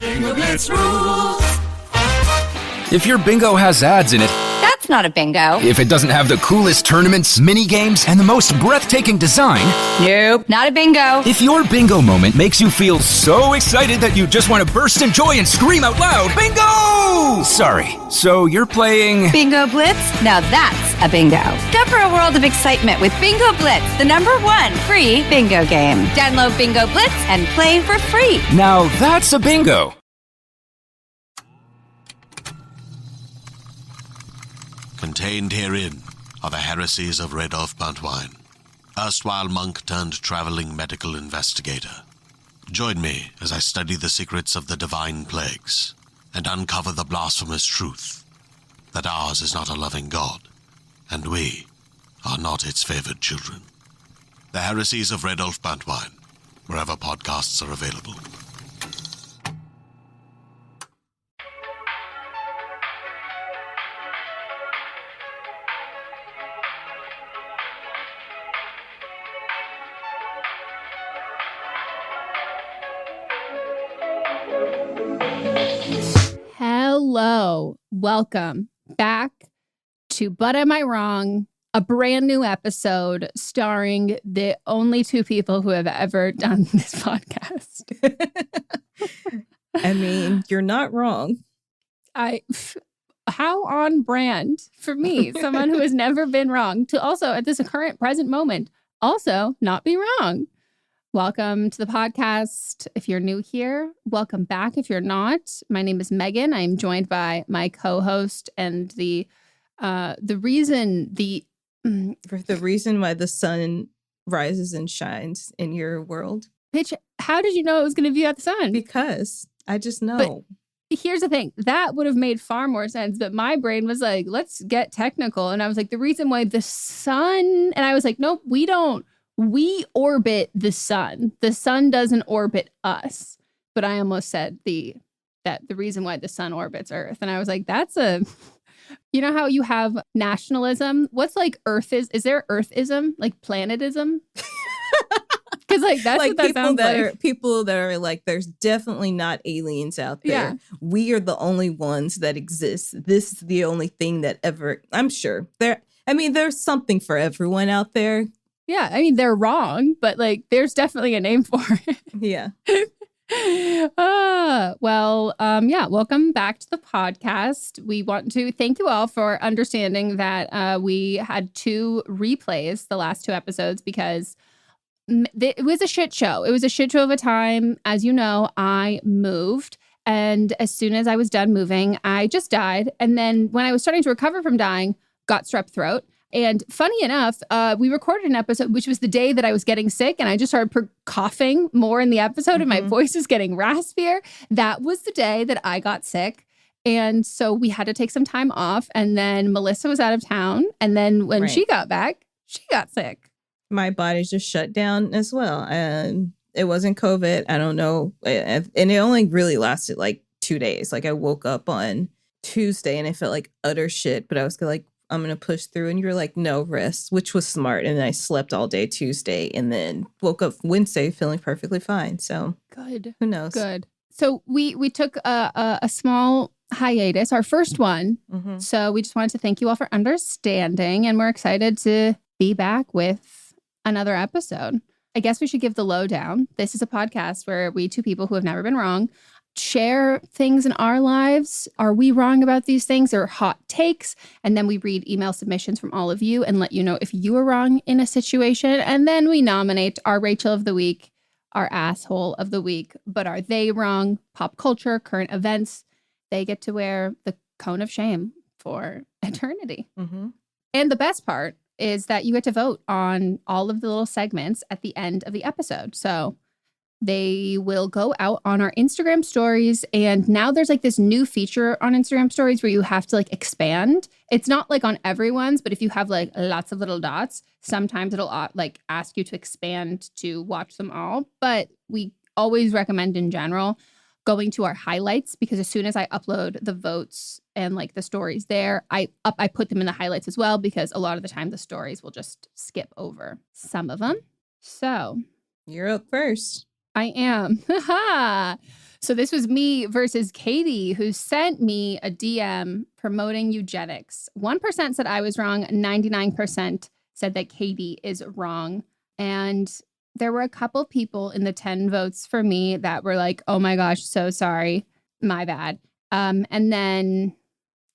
Bingo Blitz rules. If your bingo has ads in it, That's not a bingo. if it doesn't have the coolest tournaments, mini games, and the most breathtaking design, Nope, not a bingo. if your bingo moment makes you feel so excited that you just want to burst in joy and scream out loud, bingo! Sorry, so you're playing... Bingo Blitz? Now that's a bingo. Discover a world of excitement with Bingo Blitz, the #1 free bingo game. Download Bingo Blitz and play for free. Now that's a bingo. Contained herein are the heresies of Radolf Buntwine, erstwhile monk turned traveling medical investigator. Join me as I study the secrets of the divine plagues and uncover the blasphemous truth that ours is not a loving God, and we are not its favored children. The heresies of Radolf Buntwine, wherever podcasts are available. Hello, welcome back to But Am I Wrong? A brand new episode starring the only two people who have ever done this podcast. I mean, you're not wrong. How on brand for me, someone who has never been wrong, to also at this current present moment, also not be wrong. Welcome to the podcast. If you're new here, welcome back. If you're not, my name is Meghan. I'm joined by my co-host and the reason why the sun rises and shines in your world. Pitch, how did you know it was going to be at the sun? Because I just know. But here's the thing. That would have made far more sense. But my brain was like, let's get technical. And I was like, the reason why the sun, and I was like, nope, we don't. We orbit the sun. The sun doesn't orbit us. But I almost said the reason why the sun orbits Earth. And I was like, you know how you have nationalism? What's like Earth is there Earthism? Like planetism? Because like that's like what that sounds like. People that are like, there's definitely not aliens out there. Yeah. We are the only ones that exist. This is the only thing that ever, I'm sure. There's something for everyone out there. Yeah, I mean, they're wrong, but like there's definitely a name for it. Yeah. Welcome back to the podcast. We want to thank you all for understanding that we had 2 replays the last 2 episodes because it was a shit show. It was a shit show of a time. As you know, I moved. And as soon as I was done moving, I just died. And then when I was starting to recover from dying, got strep throat. And funny enough, we recorded an episode, which was the day that I was getting sick, and I just started coughing more in the episode, and my voice is getting raspier. That was the day that I got sick. And so we had to take some time off. And then Melisa was out of town. And then when she got back, she got sick. My body just shut down as well. And it wasn't COVID. I don't know. And it only really lasted like 2 days. Like I woke up on Tuesday and I felt like utter shit, but I was like, I'm going to push through. And you were like, no, rest, which was smart. And I slept all day Tuesday and then woke up Wednesday feeling perfectly fine. So good. Who knows? Good. So we took a small hiatus, our first one. Mm-hmm. So we just wanted to thank you all for understanding. And we're excited to be back with another episode. I guess we should give the lowdown. This is a podcast where we, 2 people who have never been wrong, share things in our lives. Are we wrong about these things? Or hot takes? And then we read email submissions from all of you and let you know if you were wrong in a situation. And then we nominate our Rachel of the week, our asshole of the week. But are they wrong? Pop culture, current events. They get to wear the cone of shame for eternity. Mm-hmm. And the best part is that you get to vote on all of the little segments at the end of the episode. So they will go out on our Instagram stories. And now there's like this new feature on Instagram stories where you have to like expand. It's not like on everyone's, but if you have like lots of little dots, sometimes it'll like ask you to expand to watch them all. But we always recommend in general going to our highlights, because as soon as I upload the votes and like the stories there, I put them in the highlights as well, because a lot of the time the stories will just skip over some of them. So you're up first. I am. So this was me versus Katie, who sent me a DM promoting eugenics. 1% said I was wrong. 99% said that Katie is wrong. And there were a couple people in the 10 votes for me that were like, oh my gosh, so sorry. My bad. And then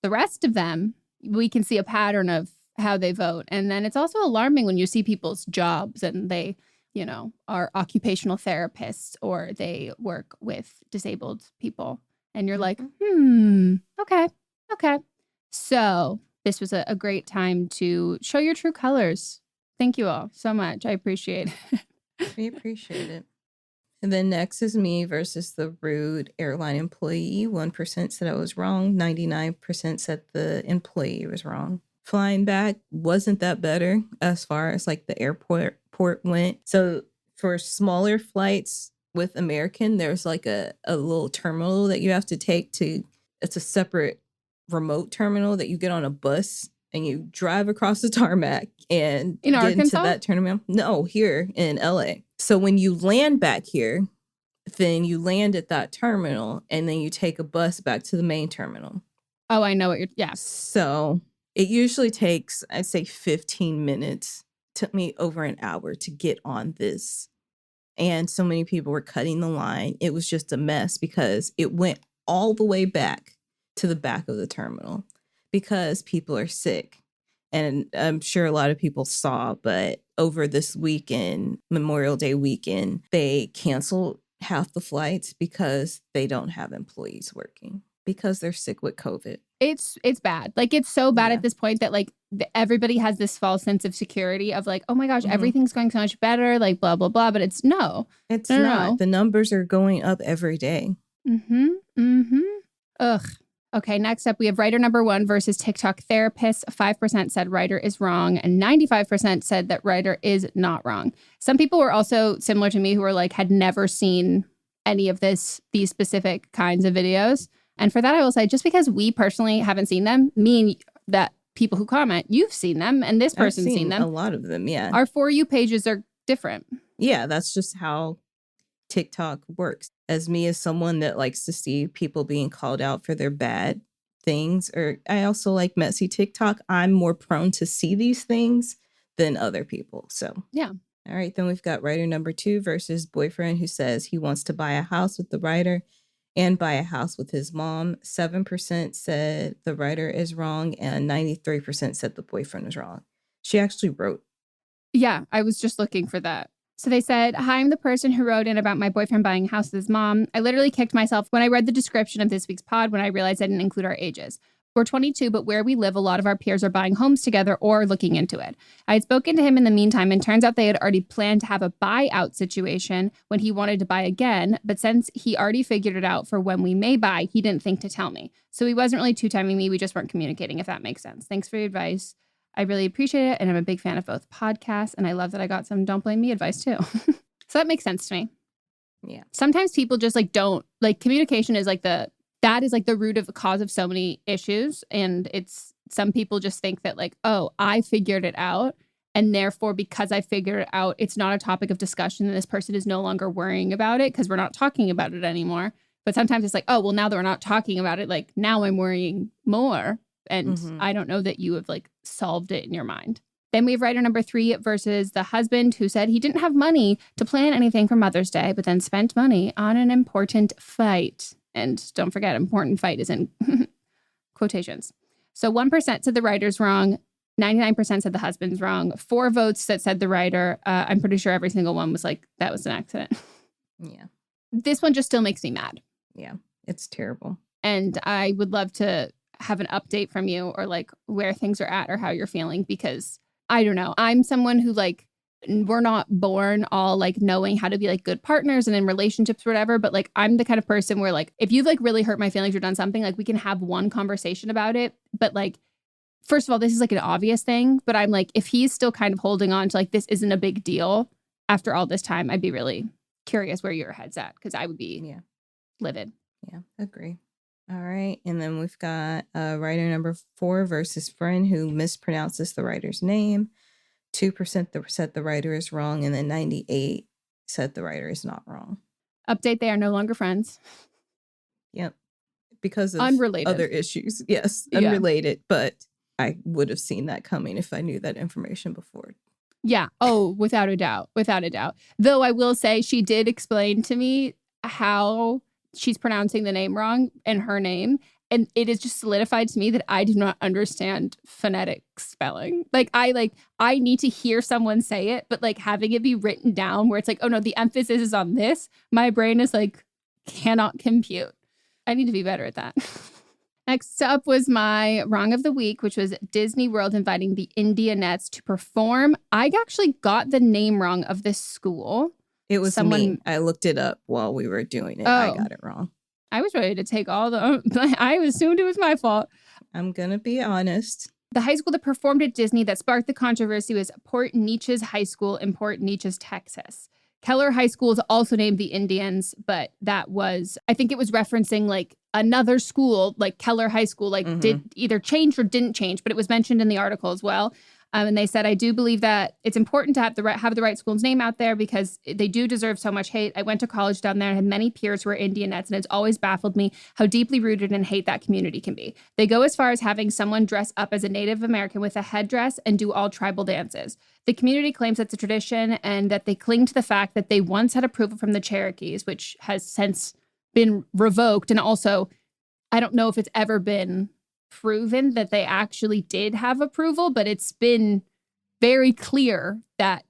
the rest of them, we can see a pattern of how they vote. And then it's also alarming when you see people's jobs and they, you know, are occupational therapists or they work with disabled people. And you're like, okay. So this was a great time to show your true colors. Thank you all so much. I appreciate it. We appreciate it. And then next is me versus the rude airline employee. 1% said I was wrong. 99% said the employee was wrong. Flying back wasn't that better as far as like the airport went. So for smaller flights with American, there's like a little terminal that you have to take to, it's a separate remote terminal that you get on a bus and you drive across the tarmac and in get Arkansas? into that terminal. No, here in LA. So when you land back here, then you land at that terminal and then you take a bus back to the main terminal. Oh, I know what you're, yeah. So it usually takes, I'd say 15 minutes. Took me over an hour to get on this. And so many people were cutting the line. It was just a mess because it went all the way back to the back of the terminal because people are sick. And I'm sure a lot of people saw, but over this weekend, Memorial Day weekend, they canceled half the flights because they don't have employees working because they're sick with COVID. It's bad. Like, it's so bad at this point that like everybody has this false sense of security of like, oh my gosh, everything's going so much better, like blah, blah, blah. But it's no. It's not. The numbers are going up every day. Ugh. Okay, next up, we have writer number 1 versus TikTok therapist. 5% said writer is wrong, and 95% said that writer is not wrong. Some people were also similar to me who were like, had never seen any of these specific kinds of videos. And for that, I will say, just because we personally haven't seen them, mean that people who comment, you've seen them, and this person's seen them. A lot of them, yeah. Our For You pages are different. Yeah, that's just how TikTok works. As me, as someone that likes to see people being called out for their bad things, or I also like messy TikTok, I'm more prone to see these things than other people. So, yeah. All right, then we've got writer number 2 versus boyfriend who says he wants to buy a house with the writer and buy a house with his mom. 7% said the writer is wrong and 93% said the boyfriend was wrong. She actually wrote. Yeah, I was just looking for that. So they said, hi, I'm the person who wrote in about my boyfriend buying a house with his mom. I literally kicked myself when I read the description of this week's pod when I realized I didn't include our ages. We're 22, but where we live, a lot of our peers are buying homes together or looking into it. I had spoken to him in the meantime, and turns out they had already planned to have a buyout situation when he wanted to buy again. But since he already figured it out for when we may buy, he didn't think to tell me. So he wasn't really two-timing me. We just weren't communicating, if that makes sense. Thanks for your advice. I really appreciate it. And I'm a big fan of both podcasts. And I love that I got some don't blame me advice too. So that makes sense to me. Yeah. Sometimes people just like don't, like, communication is like that is like the root of the cause of so many issues. And it's, some people just think that like, oh, I figured it out. And therefore, because I figured it out, it's not a topic of discussion. And this person is no longer worrying about it because we're not talking about it anymore. But sometimes it's like, oh, well, now that we're not talking about it, like now I'm worrying more. And I don't know that you have like solved it in your mind. Then we have writer number 3 versus the husband who said he didn't have money to plan anything for Mother's Day, but then spent money on an important fight. And don't forget, important fight is in quotations. So 1% said the writer's wrong. 99% said the husband's wrong. 4 votes that said the writer. I'm pretty sure every single one was like, that was an accident. Yeah. This one just still makes me mad. Yeah, it's terrible. And I would love to have an update from you or like where things are at or how you're feeling, because I don't know. I'm someone who like, we're not born all like knowing how to be like good partners and in relationships or whatever. But like, I'm the kind of person where like, if you've like really hurt my feelings or done something, like we can have one conversation about it. But like, first of all, this is like an obvious thing, but I'm like, if he's still kind of holding on to like, this isn't a big deal after all this time, I'd be really curious where your head's at. Cause I would be livid. Yeah, agree. All right. And then we've got writer number 4 versus friend who mispronounces the writer's name. 2% said the writer is wrong. And then 98 said the writer is not wrong. Update, they are no longer friends. Yep. Because of Unrelated. other issues. Yes, unrelated, but I would have seen that coming if I knew that information before. Yeah. Oh, without a doubt. Without a doubt. Though I will say she did explain to me how she's pronouncing the name wrong and her name. And it is just solidified to me that I do not understand phonetic spelling. I need to hear someone say it, but like having it be written down where it's like, oh no, the emphasis is on this. My brain is like, cannot compute. I need to be better at that. Next up was my wrong of the week, which was Disney World inviting the Indianettes to perform. I actually got the name wrong of this school. It was me. I looked it up while we were doing it. I got it wrong. I was ready to take all the... I assumed it was my fault. I'm going to be honest. The high school that performed at Disney that sparked the controversy was Port Neches High School in Port Neches, Texas. Keller High School is also named the Indians, but that was... I think it was referencing like another school, like Keller High School, did either change or didn't change, but it was mentioned in the article as well. And they said, I do believe that it's important to have the right school's name out there because they do deserve so much hate. I went to college down there and had many peers who are Indianettes, and it's always baffled me how deeply rooted in hate that community can be. They go as far as having someone dress up as a Native American with a headdress and do all tribal dances. The community claims it's a tradition and that they cling to the fact that they once had approval from the Cherokees, which has since been revoked. And also, I don't know if it's ever been proven that they actually did have approval, but it's been very clear that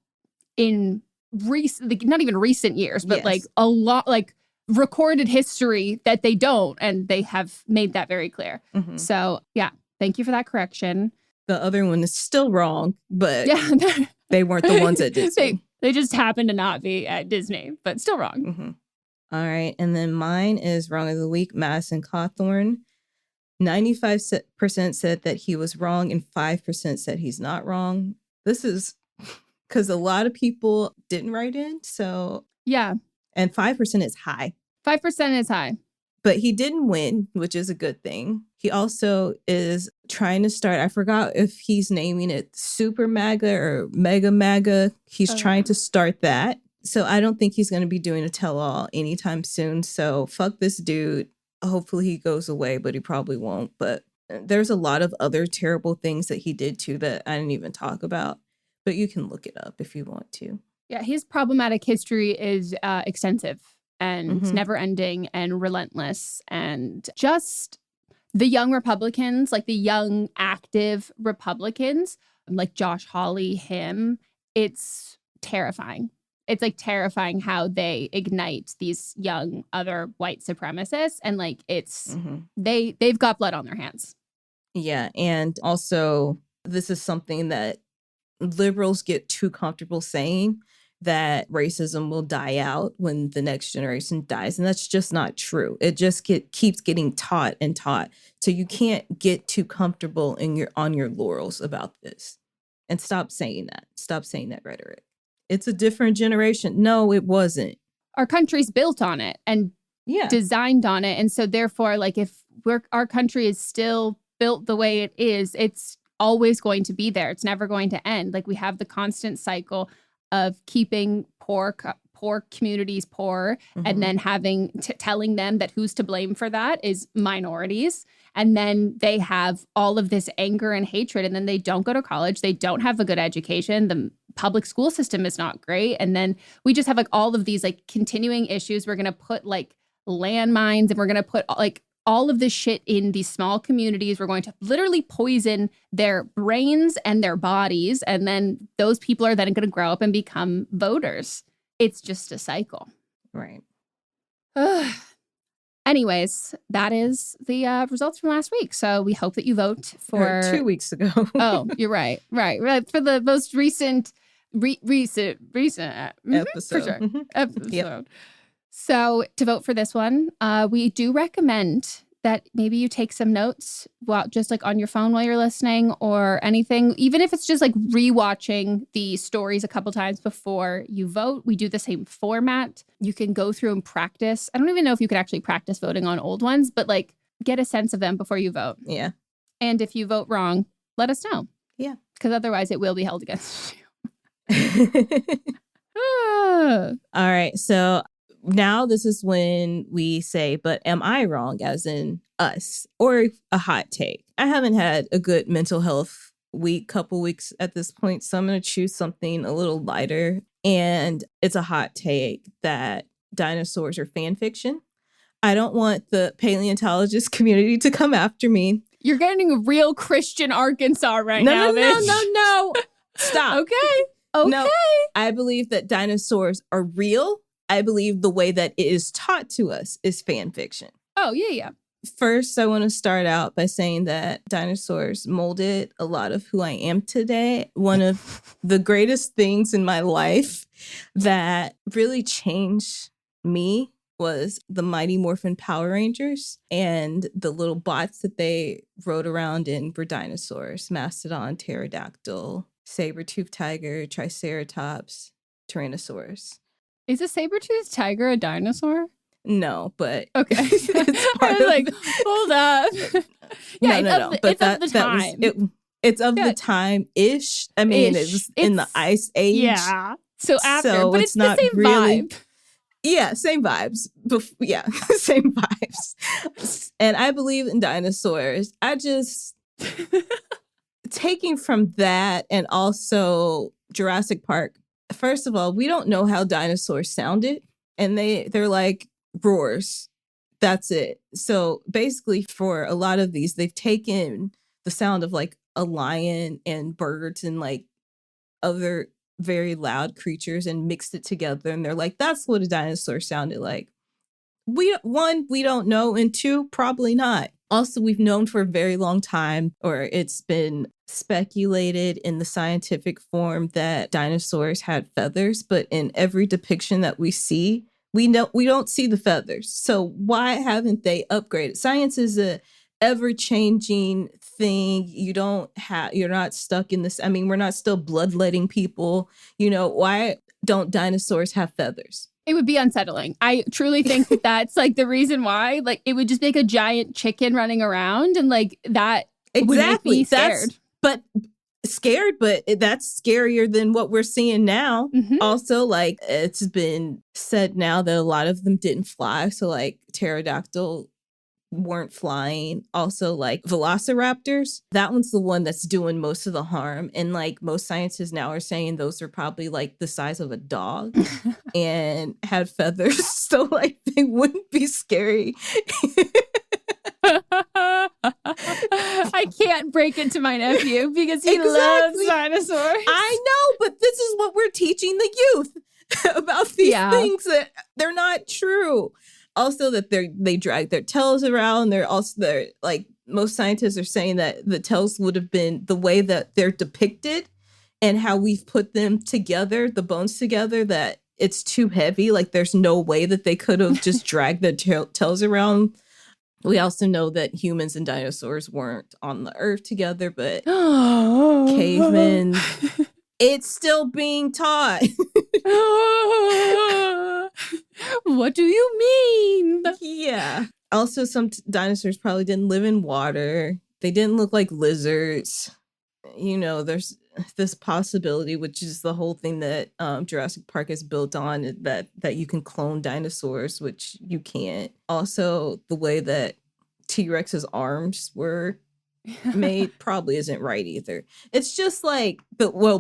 in recent, not even recent years, but like a lot, like recorded history that they don't, and they have made that very clear. So yeah, thank you for that correction. The other one is still wrong, but they weren't the ones at Disney. They just happened to not be at Disney, but still wrong. All right, and then mine is wrong of the week, Madison Cawthorn. 95% said that he was wrong and 5% said he's not wrong. This is because a lot of people didn't write in. So yeah. And 5% is high. 5% is high. But he didn't win, which is a good thing. He also is trying to start, I forgot if he's naming it Super MAGA or Mega MAGA. He's trying to start that. So I don't think he's going to be doing a tell-all anytime soon. So fuck this dude. Hopefully he goes away, but he probably won't. But there's a lot of other terrible things that he did too that I didn't even talk about. But you can look it up if you want to. Yeah, his problematic history is extensive and never ending and relentless. And just the young Republicans, like the young active Republicans, like Josh Hawley, him, it's terrifying. It's like terrifying how they ignite these young other white supremacists, and like it's they've got blood on their hands. Yeah, and also this is something that liberals get too comfortable saying, that racism will die out when the next generation dies, and that's just not true. It just keeps getting taught and taught. So you can't get too comfortable on your laurels about this, and stop saying that. Stop saying that rhetoric. It's a different generation. No, it wasn't. Our country's built on it and designed on it. And so therefore, like if our country is still built the way it is, it's always going to be there. It's never going to end. Like we have the constant cycle of keeping poor communities poor and then telling them that who's to blame for that is minorities. And then they have all of this anger and hatred, and then they don't go to college. They don't have a good education. The public school system is not great. And then we just have like all of these like continuing issues. We're going to put like landmines, and we're going to put like all of this shit in these small communities. We're going to literally poison their brains and their bodies. And then those people are then going to grow up and become voters. It's just a cycle. Right. Anyways, that is the results from last week. So we hope that you vote for 2 weeks ago. Oh, you're right. Right. For the most recent episode. For sure. Episode. Yep. So to vote for this one, we do recommend that maybe you take some notes just like on your phone while you're listening or anything, even if it's just like rewatching the stories a couple times before you vote. We do the same format. You can go through and practice. I don't even know if you could actually practice voting on old ones, but like get a sense of them before you vote. Yeah. And if you vote wrong, let us know. Yeah. Because otherwise it will be held against you. All right. So now this is when we say, but am I wrong, as in us, or a hot take. I haven't had a good mental health couple weeks at this point, so I'm going to choose something a little lighter. And it's a hot take that dinosaurs are fan fiction. I don't want the paleontologist community to come after me. You're getting a real Christian Arkansas right now, bitch. No. Stop. Okay. No, I believe that dinosaurs are real. I believe the way that it is taught to us is fan fiction. Oh, yeah. First, I want to start out by saying that dinosaurs molded a lot of who I am today. One of the greatest things in my life that really changed me was the Mighty Morphin Power Rangers, and the little bots that they rode around in were dinosaurs: Mastodon, Pterodactyl, saber-toothed tiger, Triceratops, Tyrannosaurus. Is a saber-toothed tiger a dinosaur? No, but okay. I was like, hold up. Yeah, no. But it's of the time. It's of the time-ish. I mean, it was in the Ice Age. Yeah. So after, so but it's not the same really vibe. Yeah, same vibes. Yeah, same vibes. And I believe in dinosaurs. I just taking from that, and also Jurassic Park. First of all, we don't know how dinosaurs sounded, and they're like roars. That's it. So basically, for a lot of these, they've taken the sound of like a lion and birds and like other very loud creatures and mixed it together, and they're like, that's what a dinosaur sounded like. We don't know, and two, probably not. Also, we've known for a very long time, or it's been speculated in the scientific form, that dinosaurs had feathers, but in every depiction that we see, we don't see the feathers. So why haven't they upgraded? Science is a ever-changing thing. You're not stuck in this. I mean, we're not still bloodletting people. Why don't dinosaurs have feathers? It would be unsettling. I truly think that that's like the reason why. Like, it would just make a giant chicken running around, and like that would make me scared. But that's scarier than what we're seeing now. Mm-hmm. Also, like, it's been said now that a lot of them didn't fly. So like pterodactyl weren't flying. Also, like velociraptors, that one's the one that's doing most of the harm. And like most scientists now are saying those are probably like the size of a dog and had feathers. So like they wouldn't be scary. I can't break it to my nephew because he loves dinosaurs. I know, but this is what we're teaching the youth about these things that they're not true. Also, that they drag their tails around. They're like, most scientists are saying that the tails would have been the way that they're depicted and how we've put them together, the bones together, that it's too heavy. Like, there's no way that they could have just dragged their tails around. We also know that humans and dinosaurs weren't on the earth together, but cavemen, it's still being taught. What do you mean? Yeah. Also, some dinosaurs probably didn't live in water. They didn't look like lizards. There's this possibility, which is the whole thing that Jurassic Park is built on, that you can clone dinosaurs, which you can't. Also, the way that T-Rex's arms were made probably isn't right either. It's just like,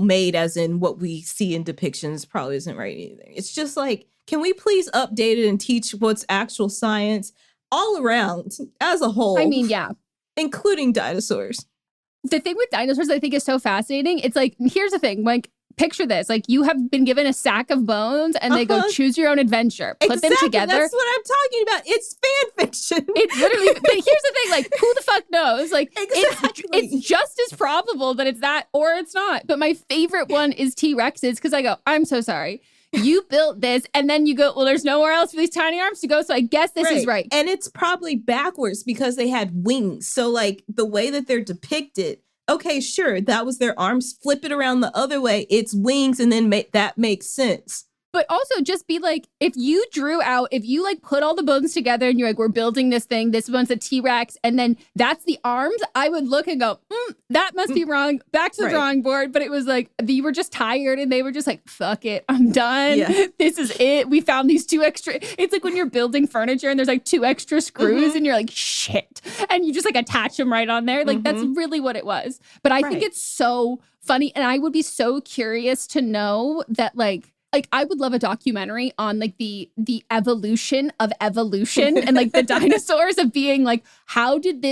made as in what we see in depictions probably isn't right either. It's just like, can we please update it and teach what's actual science all around as a whole? I mean, yeah. Including dinosaurs. The thing with dinosaurs I think is so fascinating. It's like, here's the thing, like, picture this. Like, you have been given a sack of bones and they go, choose your own adventure. Put them together. That's what I'm talking about. It's fan fiction. It's literally, but here's the thing, like, who the fuck knows? Like, exactly. it's just as probable that it's that or it's not. But my favorite one is T-Rexes, because I go, I'm so sorry. You built this, and then you go, well, there's nowhere else for these tiny arms to go, so I guess this is right. And it's probably backwards because they had wings. So, like, the way that they're depicted, okay, sure, that was their arms. Flip it around the other way, it's wings, and then that makes sense. But also just be like, if you like put all the bones together and you're like, we're building this thing, this one's a T-Rex, and then that's the arms, I would look and go, that must be wrong. Back to the drawing board. But it was like, you were just tired and they were just like, fuck it, I'm done. Yeah. This is it. We found these 2 extra. It's like when you're building furniture and there's like 2 extra screws and you're like, shit. And you just like attach them right on there. Like that's really what it was. But I think it's so funny. And I would be so curious to know that like I would love a documentary on like the evolution of evolution and like the dinosaurs of being like, how did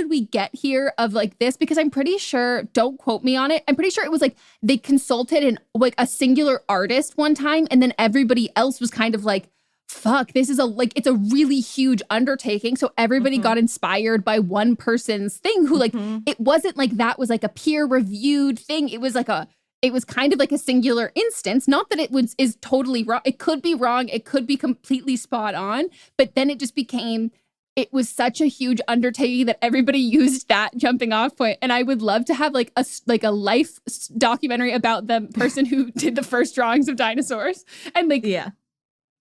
we get here of like this? Because I'm pretty sure, don't quote me on it, I'm pretty sure it was like they consulted like a singular artist one time and then everybody else was kind of like, fuck, this is it's a really huge undertaking. So everybody got inspired by one person's thing who like, it wasn't like that was like a peer reviewed thing. It was kind of like a singular instance. Not that is totally wrong. It could be wrong. It could be completely spot on. But then it just became, it was such a huge undertaking that everybody used that jumping off point. And I would love to have like a life documentary about the person who did the first drawings of dinosaurs. And like,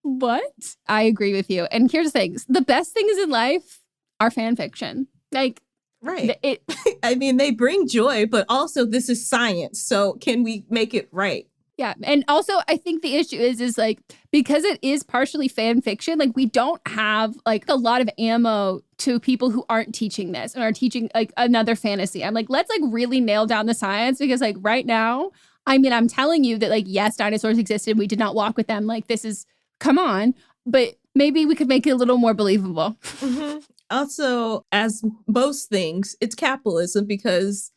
what? I agree with you. And here's the thing. The best things in life are fan fiction. Like, right. I mean, they bring joy, but also this is science. So can we make it right? Yeah. And also, I think the issue is like, because it is partially fan fiction, like we don't have like a lot of ammo to people who aren't teaching this and are teaching like another fantasy. I'm like, let's like really nail down the science because like right now, I mean, I'm telling you that like, yes, dinosaurs existed. We did not walk with them. Like this is, come on. But maybe we could make it a little more believable. Also, as most things, it's capitalism because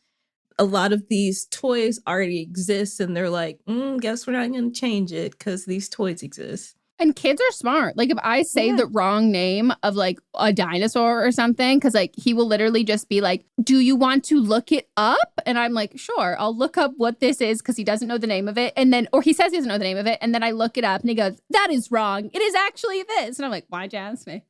a lot of these toys already exist and they're like, guess we're not going to change it because these toys exist. And kids are smart. Like if I say the wrong name of like a dinosaur or something, because like he will literally just be like, do you want to look it up? And I'm like, sure, I'll look up what this is because he doesn't know the name of it. And then, or he says he doesn't know the name of it. And then I look it up and he goes, that is wrong. It is actually this. And I'm like, why'd you ask me?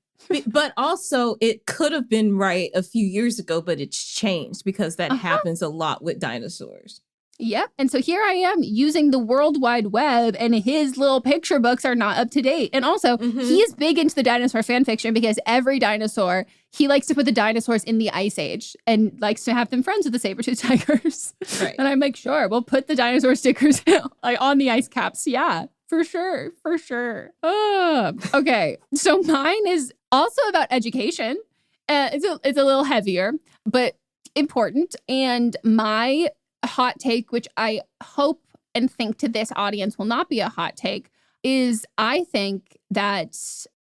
But also it could have been right a few years ago, but it's changed because that happens a lot with dinosaurs. Yep. And so here I am using the World Wide Web and his little picture books are not up to date. And also he is big into the dinosaur fan fiction because every dinosaur, he likes to put the dinosaurs in the Ice Age and likes to have them friends with the saber-toothed tigers. Right. And I'm like, sure, we'll put the dinosaur stickers like on the ice caps. Yeah, for sure. For sure. Okay. So mine is also about education. It's a little heavier, but important. And my hot take, which I hope and think to this audience will not be a hot take, is I think that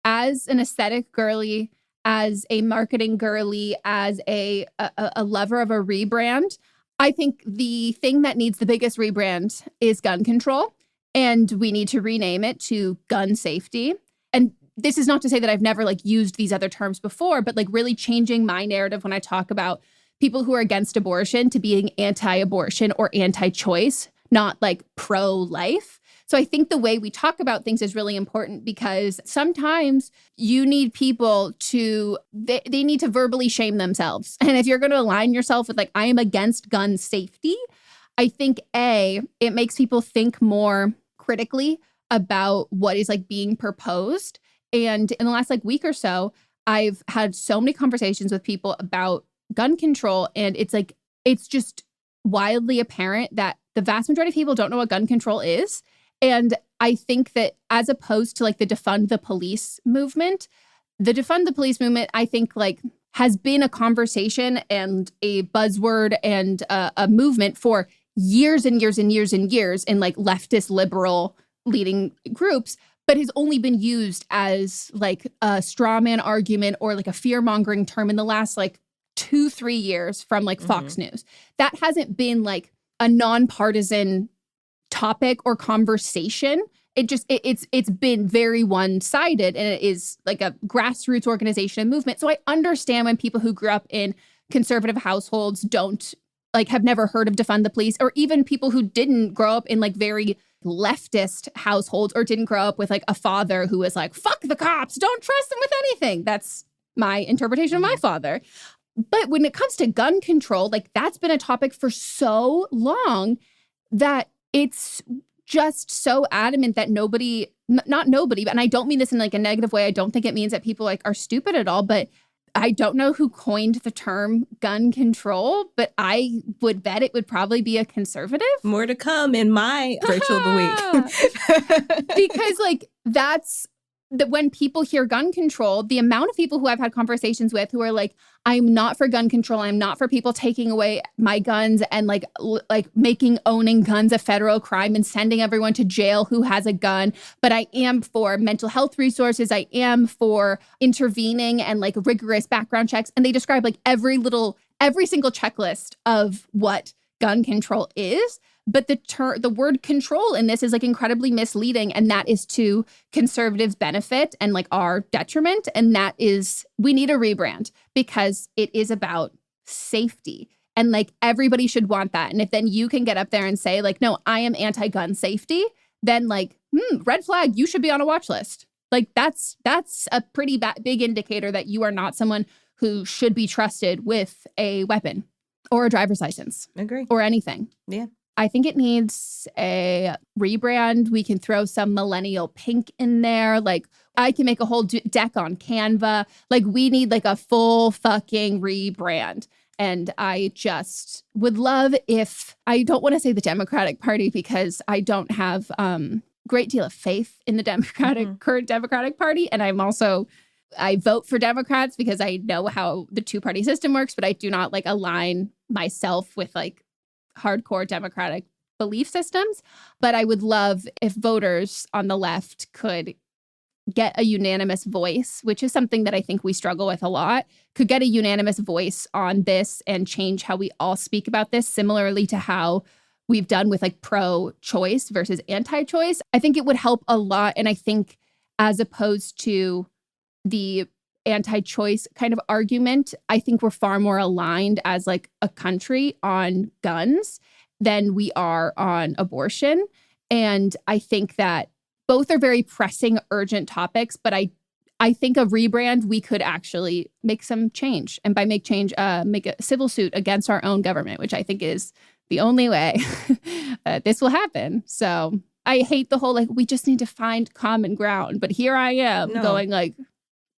as an aesthetic girly, as a marketing girly, as a lover of a rebrand, I think the thing that needs the biggest rebrand is gun control. And we need to rename it to gun safety. And this is not to say that I've never like used these other terms before, but like really changing my narrative when I talk about people who are against abortion to being anti-abortion or anti-choice, not like pro-life. So I think the way we talk about things is really important because sometimes you need people to, they need to verbally shame themselves. And if you're going to align yourself with like, I am against gun safety, I think it makes people think more critically about what is like being proposed. And in the last like week or so, I've had so many conversations with people about gun control. And it's just wildly apparent that the vast majority of people don't know what gun control is. And I think that as opposed to like the defund the police movement, I think like has been a conversation and a buzzword and a movement for years and years and years and years in like leftist liberal leading groups, but has only been used as like a straw man argument or like a fear mongering term in the last like 2-3 years from like Fox News. That hasn't been like a nonpartisan topic or conversation. It's been very one-sided and it is like a grassroots organization and movement. So I understand when people who grew up in conservative households don't like have never heard of defund the police, or even people who didn't grow up in like very leftist households or didn't grow up with like a father who was like, fuck the cops, don't trust them with anything. That's my interpretation of my father. But when it comes to gun control, like that's been a topic for so long that it's just so adamant that not nobody, and I don't mean this in like a negative way. I don't think it means that people like are stupid at all, but I don't know who coined the term gun control, but I would bet it would probably be a conservative. More to come in my virtual of the week. Because like that's when people hear gun control, the amount of people who I've had conversations with who are like, I'm not for gun control. I'm not for people taking away my guns and like making owning guns a federal crime and sending everyone to jail who has a gun. But I am for mental health resources. I am for intervening and like rigorous background checks. And they describe like every single checklist of what gun control is. But the word control in this is like incredibly misleading. And that is to conservatives' benefit and like our detriment. And that is, we need a rebrand because it is about safety. And like everybody should want that. And if then you can get up there and say like, no, I am anti-gun safety, then like, red flag, you should be on a watch list. Like that's a pretty big indicator that you are not someone who should be trusted with a weapon or a driver's license. Agree. Or anything. Yeah. I think it needs a rebrand. We can throw some millennial pink in there. Like I can make a whole deck on Canva. Like we need like a full fucking rebrand. And I just would love if, I don't want to say the Democratic Party because I don't have great deal of faith in the current Democratic Party. And I vote for Democrats because I know how the two-party system works, but I do not like align myself with like hardcore Democratic belief systems. But I would love if voters on the left could get a unanimous voice, which is something that I think we struggle with a lot, could get a unanimous voice on this and change how we all speak about this, similarly to how we've done with like pro-choice versus anti-choice. I think it would help a lot. And I think as opposed to the anti-choice kind of argument, I think we're far more aligned as like a country on guns than we are on abortion. And I think that both are very pressing, urgent topics, but I think a rebrand, we could actually make some change. And by make change, make a civil suit against our own government, which I think is the only way this will happen. So I hate the whole, like, we just need to find common ground. But here I am going like,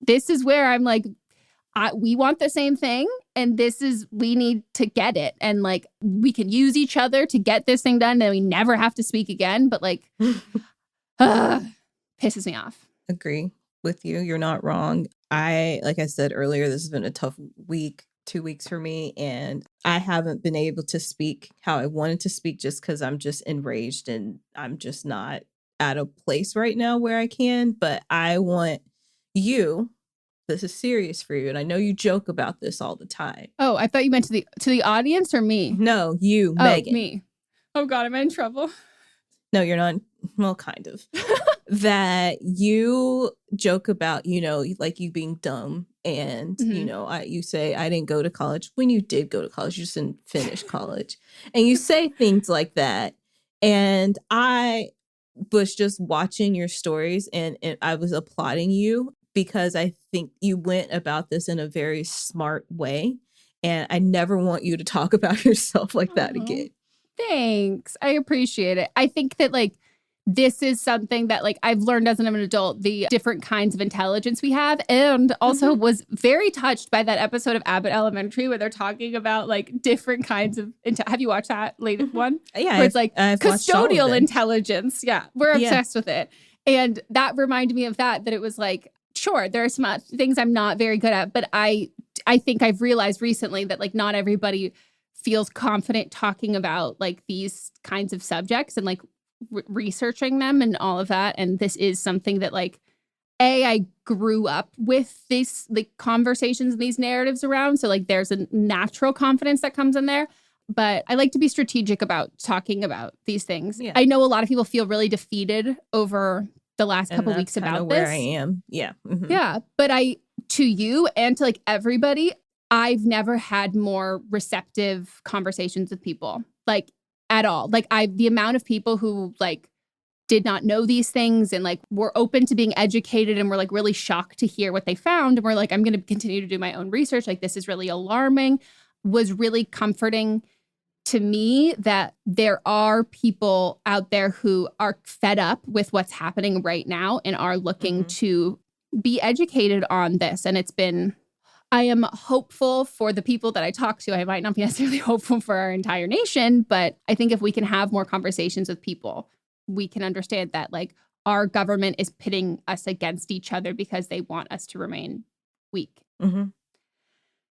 this is where I'm like, we want the same thing. And we need to get it. And like, we can use each other to get this thing done. And we never have to speak again. But like, pisses me off. Agree with you. You're not wrong. Like I said earlier, this has been a tough week, 2 weeks for me. And I haven't been able to speak how I wanted to speak just because I'm just enraged and I'm just not at a place right now where I can. But I want this is serious for you, and I know you joke about this all the time. Oh, I thought you meant to the audience or me? No, you, Meghan. Me. Oh God, am I in trouble? No, you're not. Well, kind of. That you joke about, like you being dumb, and you say I didn't go to college when you did go to college. You just didn't finish college, and you say things like that. And I was just watching your stories, and I was applauding you, because I think you went about this in a very smart way. And I never want you to talk about yourself like that again. Thanks. I appreciate it. I think that like, this is something that like I've learned as an adult, the different kinds of intelligence we have. And also was very touched by that episode of Abbott Elementary where they're talking about like different kinds of, have you watched that latest one? Yeah. Where it's like custodial intelligence. Yeah. We're obsessed with it. And that reminded me of that it was like, sure, there are some things I'm not very good at, but I think I've realized recently that like not everybody feels confident talking about like these kinds of subjects and like researching them and all of that. And this is something that like, I grew up with these like conversations and these narratives around. So like there's a natural confidence that comes in there. But I like to be strategic about talking about these things. Yeah. I know a lot of people feel really defeated over the last couple weeks about this. Where I am. Yeah. Mm-hmm. Yeah. But to you and to like everybody, I've never had more receptive conversations with people, like at all. Like the amount of people who like did not know these things and like were open to being educated and were like really shocked to hear what they found. And were like, I'm going to continue to do my own research. Like this is really alarming, was really comforting to me that there are people out there who are fed up with what's happening right now and are looking to be educated on this. And I am hopeful for the people that I talk to. I might not be necessarily hopeful for our entire nation, but I think if we can have more conversations with people, we can understand that like our government is pitting us against each other because they want us to remain weak.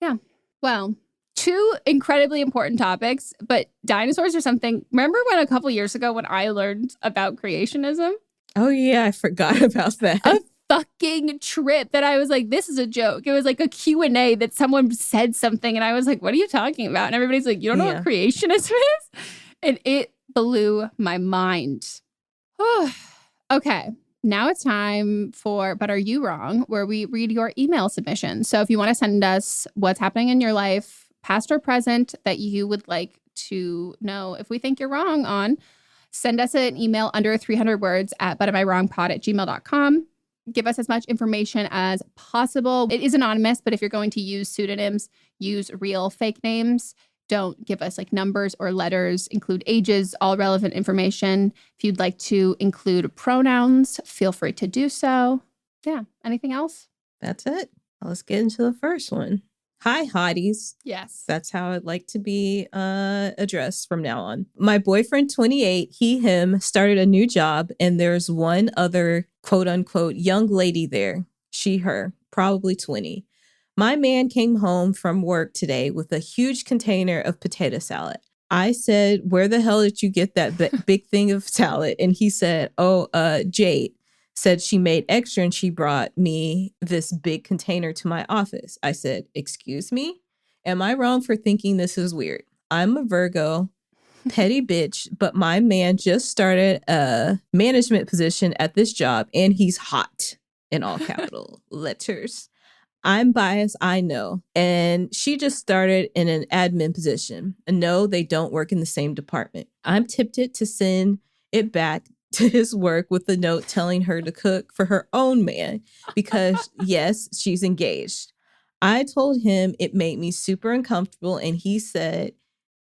Yeah. Well, two incredibly important topics, but dinosaurs are something. Remember when a couple years ago when I learned about creationism? Oh, yeah. I forgot about that. A fucking trip that I was like, this is a joke. It was like a Q&A that someone said something and I was like, what are you talking about? And everybody's like, you don't know what creationism is? And it blew my mind. Okay. Now it's time for But Are You Wrong, where we read your email submission. So if you want to send us what's happening in your life, past or present, that you would like to know if we think you're wrong on, send us an email under 300 words at butamiwrongpod@gmail.com. Give us as much information as possible. It is anonymous, but if you're going to use pseudonyms, use real fake names. Don't give us like numbers or letters. Include ages, all relevant information. If you'd like to include pronouns, feel free to do so. Yeah. Anything else? That's it. Let's get into the first one. Hi, hotties. Yes. That's how I'd like to be addressed from now on. My boyfriend, 28, him, started a new job, and there's one other quote unquote young lady there. She, her, probably 20. My man came home from work today with a huge container of potato salad. I said, where the hell did you get that big thing of salad? And he said, Jade said she made extra and she brought me this big container to my office. I said, excuse me? Am I wrong for thinking this is weird? I'm a Virgo, petty bitch, but my man just started a management position at this job and he's hot in all capital letters. I'm biased, I know. And she just started in an admin position. And no, they don't work in the same department. I'm tempted to send it back to his work with a note telling her to cook for her own man because, yes, she's engaged. I told him it made me super uncomfortable and he said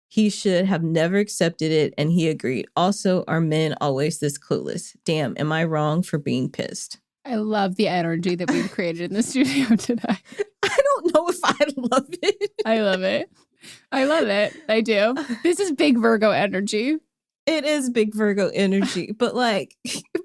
he should have never accepted it and he agreed. Also, are men always this clueless? Damn, am I wrong for being pissed? I love the energy that we've created in the studio today. I don't know if I love it. I love it. I love it. I do. This is big Virgo energy. It is big Virgo energy, but like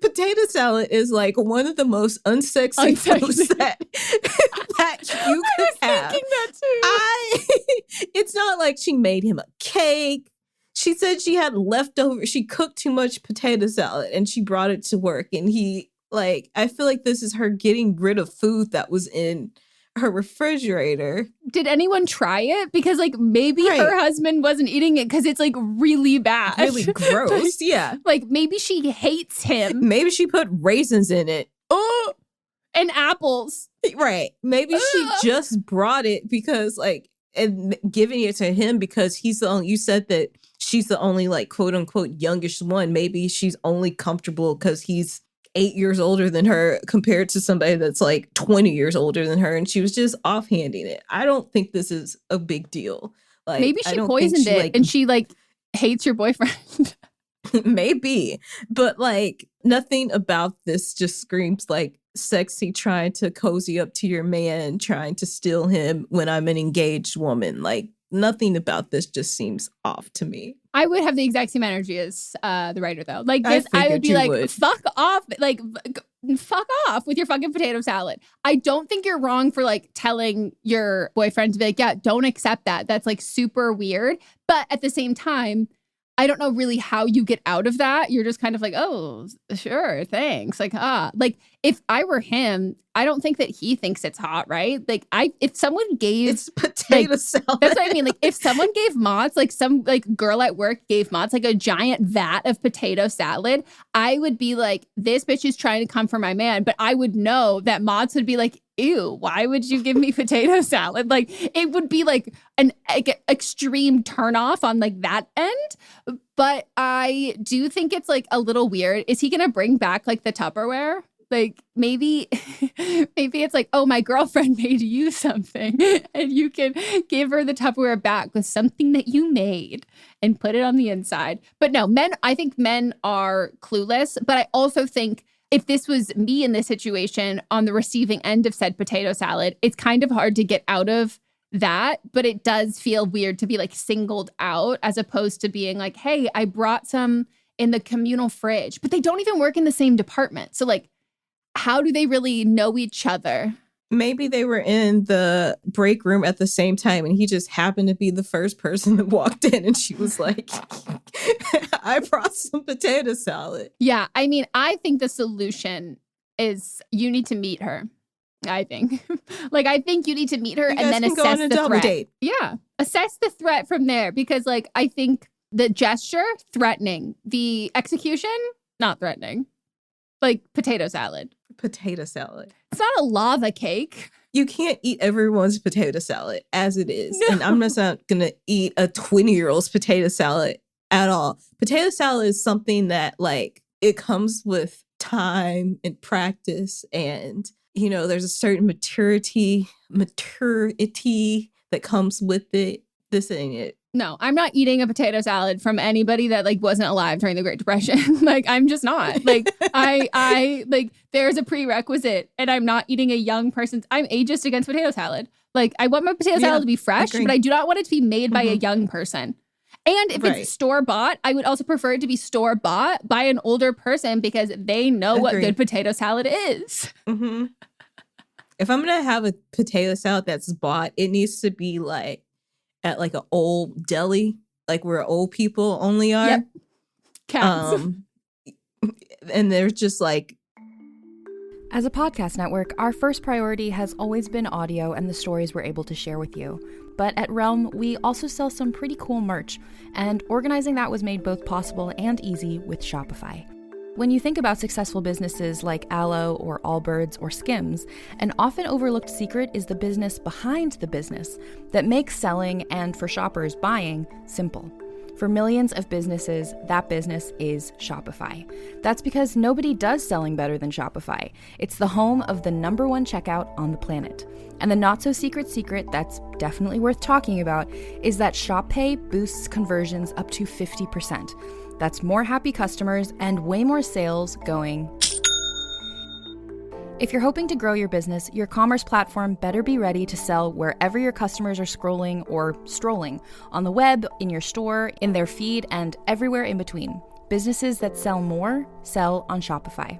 potato salad is like one of the most unsexy foods that you could have. Thinking that too. It's not like she made him a cake. She said she had leftover. She cooked too much potato salad and she brought it to work and he. Like, I feel like this is her getting rid of food that was in her refrigerator. Did anyone try it? Because, like, maybe her husband wasn't eating it because it's, like, really bad. Really gross, yeah. Like, maybe she hates him. Maybe she put raisins in it. Oh, and apples. Right. Maybe she just brought it because, like, and giving it to him because he's the only, you said that she's the only, like, quote unquote, youngest one. Maybe she's only comfortable because he's 8 years older than her compared to somebody that's like 20 years older than her. And she was just offhanding it. I don't think this is a big deal. Like, maybe she poisoned it like, and she like hates your boyfriend. Maybe. But like nothing about this just screams like sexy trying to cozy up to your man, trying to steal him when I'm an engaged woman. Like nothing about this just seems off to me. I would have the exact same energy as the writer, though. Like this, I would be like, fuck off. Like, fuck off with your fucking potato salad. I don't think you're wrong for like telling your boyfriend to be like, yeah, don't accept that. That's like super weird. But at the same time, I don't know really how you get out of that. You're just kind of like, oh, sure, thanks. Like, like if I were him, I don't think that he thinks it's hot, right? Like if someone gave it's potato salad. That's what I mean. Like if someone gave Mott's, like some like girl at work gave Mott's like a giant vat of potato salad, I would be like, this bitch is trying to come for my man. But I would know that Mott's would be like, ew, why would you give me potato salad? Like it would be like an extreme turnoff on like that end. But I do think it's like a little weird. Is he going to bring back like the Tupperware? Like maybe it's like, oh, my girlfriend made you something and you can give her the Tupperware back with something that you made and put it on the inside. But no, I think men are clueless. But I also think if this was me in this situation on the receiving end of said potato salad, it's kind of hard to get out of that. But it does feel weird to be like singled out as opposed to being like, hey, I brought some in the communal fridge, but they don't even work in the same department. So like, how do they really know each other? Maybe they were in the break room at the same time and he just happened to be the first person that walked in and she was like, I brought some potato salad. Yeah. I mean, I think the solution is you need to meet her. I think. I think you need to meet her and then assess the threat. Date. Yeah. Assess the threat from there because I think the gesture, threatening. The execution, not threatening. Like potato salad. Potato salad. It's not a lava cake. You can't eat everyone's potato salad as it is. No. And I'm just not going to eat a 20-year-old's potato salad at all. Potato salad is something that it comes with time and practice and, there's a certain maturity that comes with it. This ain't it. No, I'm not eating a potato salad from anybody that wasn't alive during the Great Depression. I'm just not. I there's a prerequisite and I'm not eating a young person's. I'm ageist against potato salad. I want my potato salad to be fresh, but I do not want it to be made by a young person. And if it's store-bought, I would also prefer it to be store-bought by an older person because they know what good potato salad is. Mm-hmm. If I'm going to have a potato salad that's bought, it needs to be at an old deli, where old people only are. Yep. Cats. And they're just As a podcast network, our first priority has always been audio and the stories we're able to share with you. But at Realm, we also sell some pretty cool merch, and organizing that was made both possible and easy with Shopify. When you think about successful businesses like Aloe or Allbirds or Skims, an often overlooked secret is the business behind the business that makes selling and, for shoppers, buying simple. For millions of businesses, that business is Shopify. That's because nobody does selling better than Shopify. It's the home of the #1 checkout on the planet. And the not-so-secret secret that's definitely worth talking about is that Shop Pay boosts conversions up to 50%. That's more happy customers and way more sales going. If you're hoping to grow your business, your commerce platform better be ready to sell wherever your customers are scrolling or strolling, on the web, in your store, in their feed, and everywhere in between. Businesses that sell more, sell on Shopify.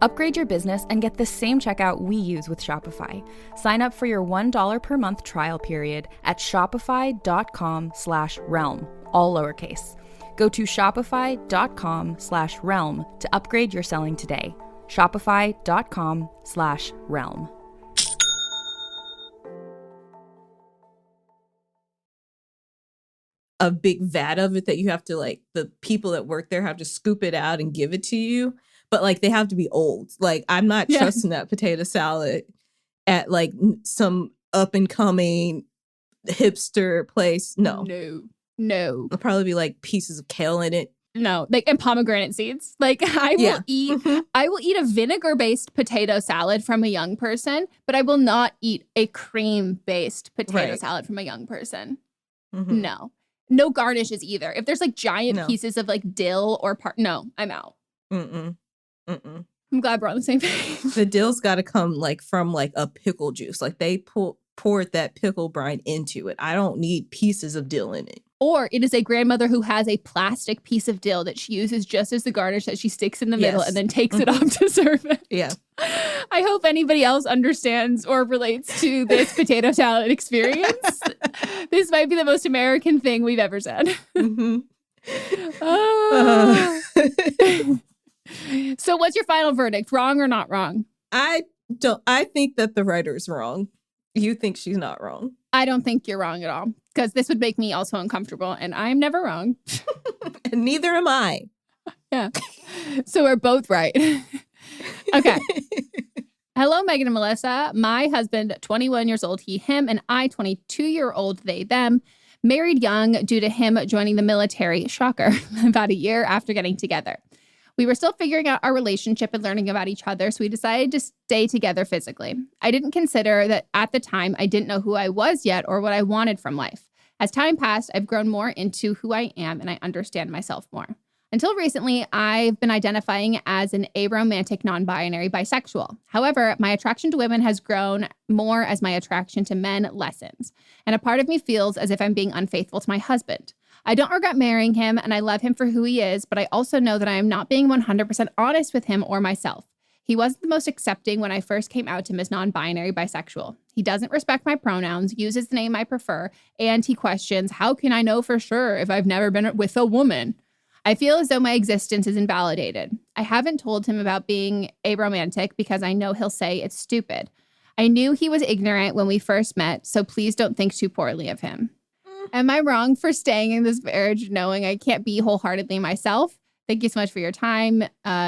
Upgrade your business and get the same checkout we use with Shopify. Sign up for your $1 per month trial period at shopify.com/realm, all lowercase. Go to shopify.com/realm to upgrade your selling today. Shopify.com/realm. A big vat of it that you have to the people that work there have to scoop it out and give it to you. But they have to be old. I'm not trusting that potato salad at some up and coming hipster place. No. It'll probably be pieces of kale in it. No, and pomegranate seeds. I will eat a vinegar-based potato salad from a young person, but I will not eat a cream-based potato salad from a young person. Mm-hmm. No garnishes either. If there's giant pieces of dill or no, I'm out. Mm-mm. I'm glad we're on the same page. The dill's got to come from a pickle juice. They poured that pickle brine into it. I don't need pieces of dill in it. Or it is a grandmother who has a plastic piece of dill that she uses just as the garnish that she sticks in the middle and then takes it off to serve it. Yeah. I hope anybody else understands or relates to this potato salad experience. This might be the most American thing we've ever said. Mm-hmm. So what's your final verdict? Wrong or not wrong? I think that the writer's wrong. You think she's not wrong. I don't think you're wrong at all. Because this would make me also uncomfortable, and I'm never wrong. And neither am I. Yeah. So we're both right. Okay. Hello, Meghan and Melisa. My husband, 21 years old, he, him, and I, 22-year-old, they, them, married young due to him joining the military, shocker, about a year after getting together. We were still figuring out our relationship and learning about each other, so we decided to stay together physically. I didn't consider that at the time I didn't know who I was yet or what I wanted from life. As time passed, I've grown more into who I am and I understand myself more. Until recently, I've been identifying as an aromantic, non-binary bisexual. However, my attraction to women has grown more as my attraction to men lessens. And a part of me feels as if I'm being unfaithful to my husband. I don't regret marrying him and I love him for who he is, but I also know that I am not being 100% honest with him or myself. He wasn't the most accepting when I first came out to him as non-binary bisexual. He doesn't respect my pronouns, uses the name I prefer, and he questions, how can I know for sure if I've never been with a woman? I feel as though my existence is invalidated. I haven't told him about being aromantic because I know he'll say it's stupid. I knew he was ignorant when we first met, so please don't think too poorly of him. Am I wrong for staying in this marriage knowing I can't be wholeheartedly myself? Thank you so much for your time.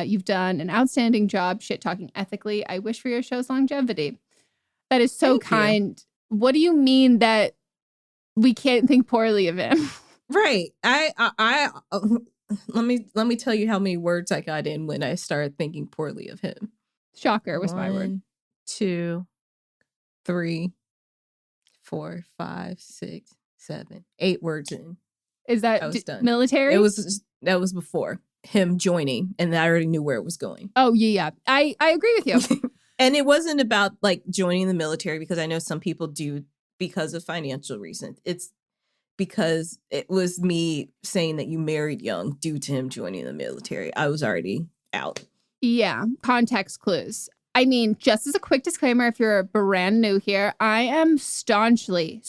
You've done an outstanding job shit-talking ethically. I wish for your show's longevity. That is so kind. What do you mean that we can't think poorly of him? Right. I let me tell you how many words I got in when I started thinking poorly of him. Shocker was my word. 1, 2, 3, 4, 5, 6, 7, 8 words in. Is that done. Military? That was before him joining, and I already knew where it was going. Oh yeah. I agree with you. And it wasn't about like joining the military because I know some people do because of financial reasons. It's because it was me saying that you married young due to him joining the military. I was already out. Yeah, context clues. I mean, just as a quick disclaimer, if you're brand new here, I am staunchly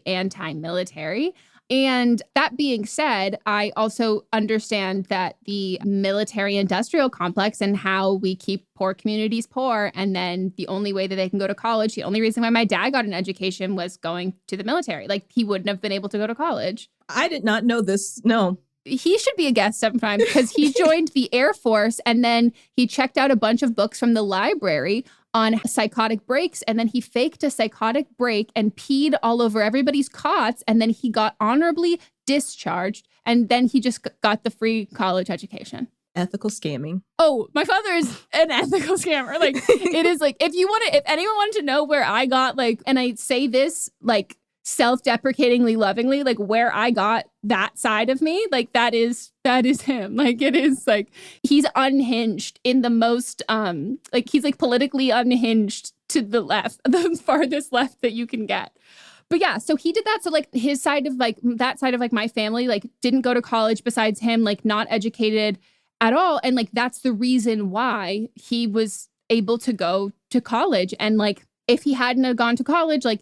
anti-military. And that being said, I also understand that the military industrial complex and how we keep poor communities poor. And then the only way that they can go to college, the only reason why my dad got an education was going to the military. Like, he wouldn't have been able to go to college. I did not know this. No. He should be a guest sometime because he joined the Air Force and then he checked out a bunch of books from the library on psychotic breaks, and then he faked a psychotic break and peed all over everybody's cots, and then he got honorably discharged, and then he just got the free college education. Ethical scamming. Oh, my father is an ethical scammer. Like, it is like, if anyone wanted to know where I got, like, and I say this like self-deprecatingly, lovingly, like where I got that side of me, like that is him. Like, it is like, he's unhinged in the most, like he's like politically unhinged to the left, the farthest left that you can get. But yeah, so he did that. So like his side of like, that side of like my family, like didn't go to college besides him, like not educated at all. And like, that's the reason why he was able to go to college. And like, if he hadn't have gone to college, like,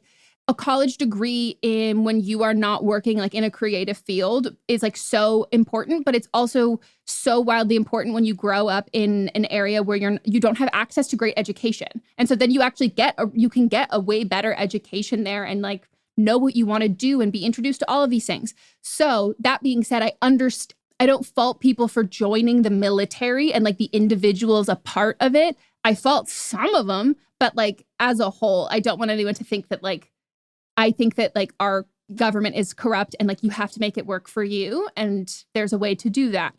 a college degree in when you are not working like in a creative field is like so important, but it's also so wildly important when you grow up in an area where you don't have access to great education. And so then you actually you can get a way better education there and like know what you want to do and be introduced to all of these things. So that being said, I don't fault people for joining the military and like the individuals a part of it. I fault some of them, but like as a whole, I don't want anyone to think that like, I think that like our government is corrupt and like you have to make it work for you. And there's a way to do that.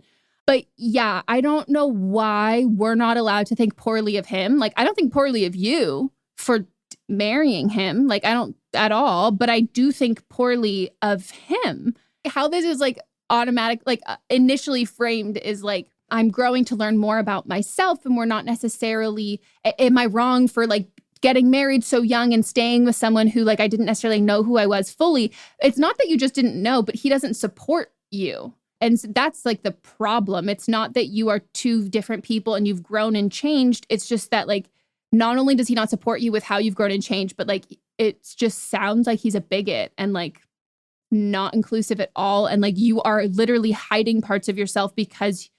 But yeah, I don't know why we're not allowed to think poorly of him. Like, I don't think poorly of you for marrying him. Like, I don't at all. But I do think poorly of him. How this is like automatic, like initially framed is like, I'm growing to learn more about myself and we're not necessarily, am I wrong for like getting married so young and staying with someone who like I didn't necessarily know who I was fully. It's not that you just didn't know, but he doesn't support you. And so that's like the problem. It's not that you are two different people and you've grown and changed. It's just that like, not only does he not support you with how you've grown and changed, but like, it just sounds like he's a bigot and like not inclusive at all. And like, you are literally hiding parts of yourself because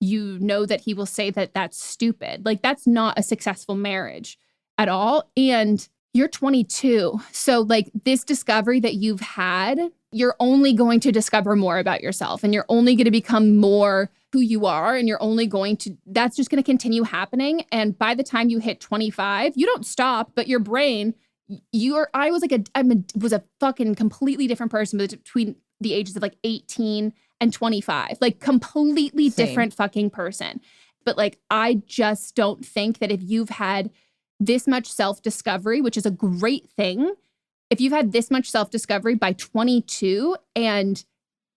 you know that he will say that that's stupid. Like, that's not a successful marriage at all. And you're 22. So like this discovery that you've had, you're only going to discover more about yourself and you're only going to become more who you are. And you're only going to, that's just going to continue happening. And by the time you hit 25, you don't stop, but your brain, was a fucking completely different person between the ages of like 18 and 25, like completely different fucking person. But like, I just don't think that if you've had this much self-discovery, which is a great thing, if you've had this much self-discovery by 22 and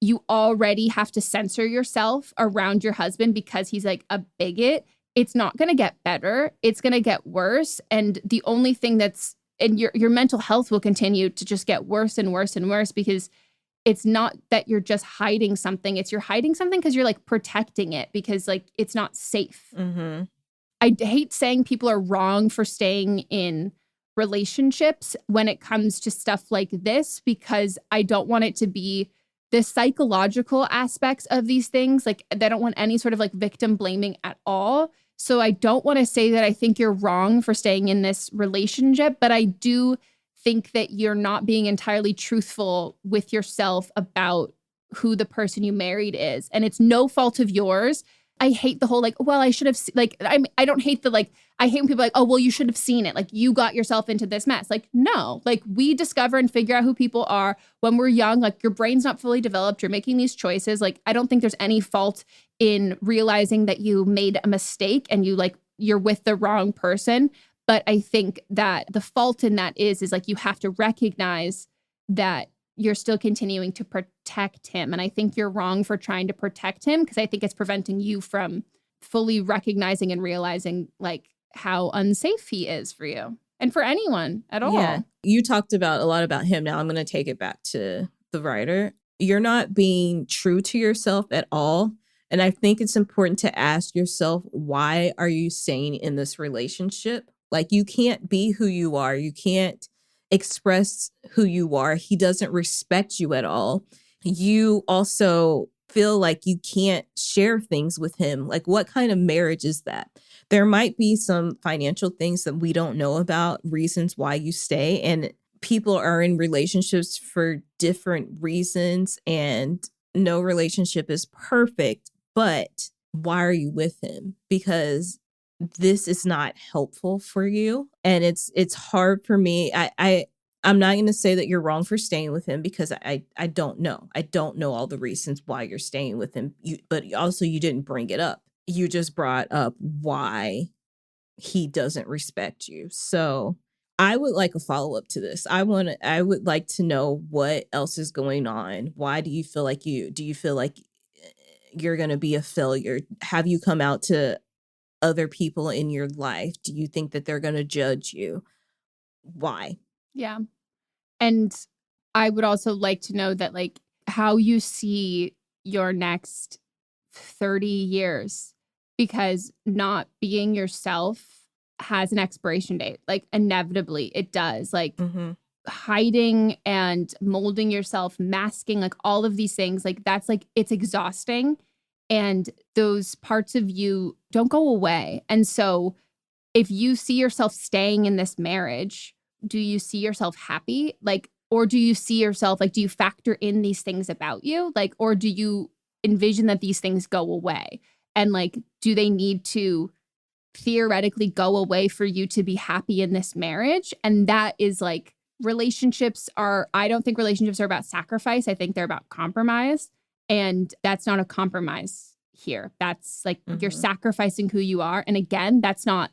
you already have to censor yourself around your husband because he's like a bigot, it's not going to get better. It's going to get worse. And the only thing and your mental health will continue to just get worse and worse and worse, because it's not that you're just hiding something. It's you're hiding something because you're like protecting it, because like it's not safe. Mm-hmm. I hate saying people are wrong for staying in relationships when it comes to stuff like this, because I don't want it to be the psychological aspects of these things. Like, they don't want any sort of like victim blaming at all. So I don't want to say that I think you're wrong for staying in this relationship, but I do think that you're not being entirely truthful with yourself about who the person you married is. And it's no fault of yours. I hate the whole like, well, I should have, I don't hate the like, I hate when people are like, oh, well, you should have seen it. Like, you got yourself into this mess. Like, no, like, we discover and figure out who people are when we're young. Like, your brain's not fully developed. You're making these choices. Like, I don't think there's any fault in realizing that you made a mistake and you're with the wrong person. But I think that the fault in that is like, you have to recognize that you're still continuing to protect him. And I think you're wrong for trying to protect him, because I think it's preventing you from fully recognizing and realizing like how unsafe he is for you and for anyone at all. Yeah. You talked a lot about him. Now I'm going to take it back to the writer. You're not being true to yourself at all. And I think it's important to ask yourself, why are you staying in this relationship? Like, you can't be who you are. You can't express who you are. He doesn't respect you at all. You also feel like you can't share things with him. Like, what kind of marriage is that? There might be some financial things that we don't know about, reasons why you stay. And people are in relationships for different reasons, and no relationship is perfect. But why are you with him? Because this is not helpful for you. And it's hard for me. I'm not going to say that you're wrong for staying with him, because I don't know. I don't know all the reasons why you're staying with him. But also, you didn't bring it up. You just brought up why he doesn't respect you. So I would like a follow-up to this. I would like to know what else is going on. Why do you feel like do you feel like you're going to be a failure? Have you come out to other people in your life? Do you think that they're going to judge you? Why? Yeah. And I would also like to know that, like, how you see your next 30 years, because not being yourself has an expiration date. Like, inevitably it does. Like, hiding and molding yourself, masking, like all of these things, like that's like, it's exhausting. And those parts of you don't go away. And so if you see yourself staying in this marriage, do you see yourself happy? Like, or do you see yourself, like, do you factor in these things about you? Like, or do you envision that these things go away? And like, do they need to theoretically go away for you to be happy in this marriage? And that is like, I don't think relationships are about sacrifice. I think they're about compromise. And that's not a compromise here. That's like, you're sacrificing who you are. And again, that's not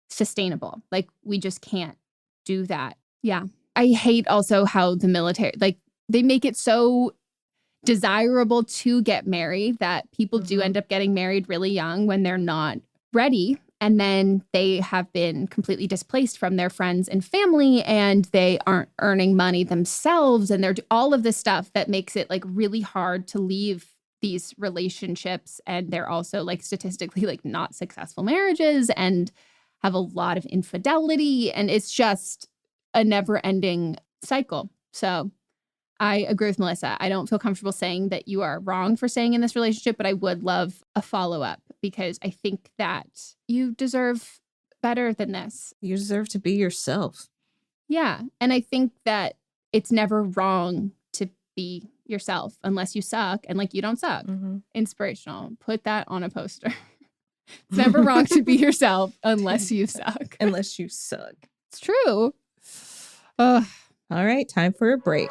sustainable. Like, we just can't do that. Yeah. I hate also how the military, like, they make it so desirable to get married that people do end up getting married really young when they're not ready. And then they have been completely displaced from their friends and family, and they aren't earning money themselves. And they're all of this stuff that makes it like really hard to leave these relationships. And they're also like statistically like not successful marriages and have a lot of infidelity. And it's just a never ending cycle. So I agree with Melissa. I don't feel comfortable saying that you are wrong for staying in this relationship, but I would love a follow-up, because I think that you deserve better than this. You deserve to be yourself. Yeah. And I think that it's never wrong to be yourself unless you suck, and like, you don't suck. Inspirational. Put that on a poster. It's never wrong to be yourself unless you suck. Unless you suck. It's true. All right, time for a break.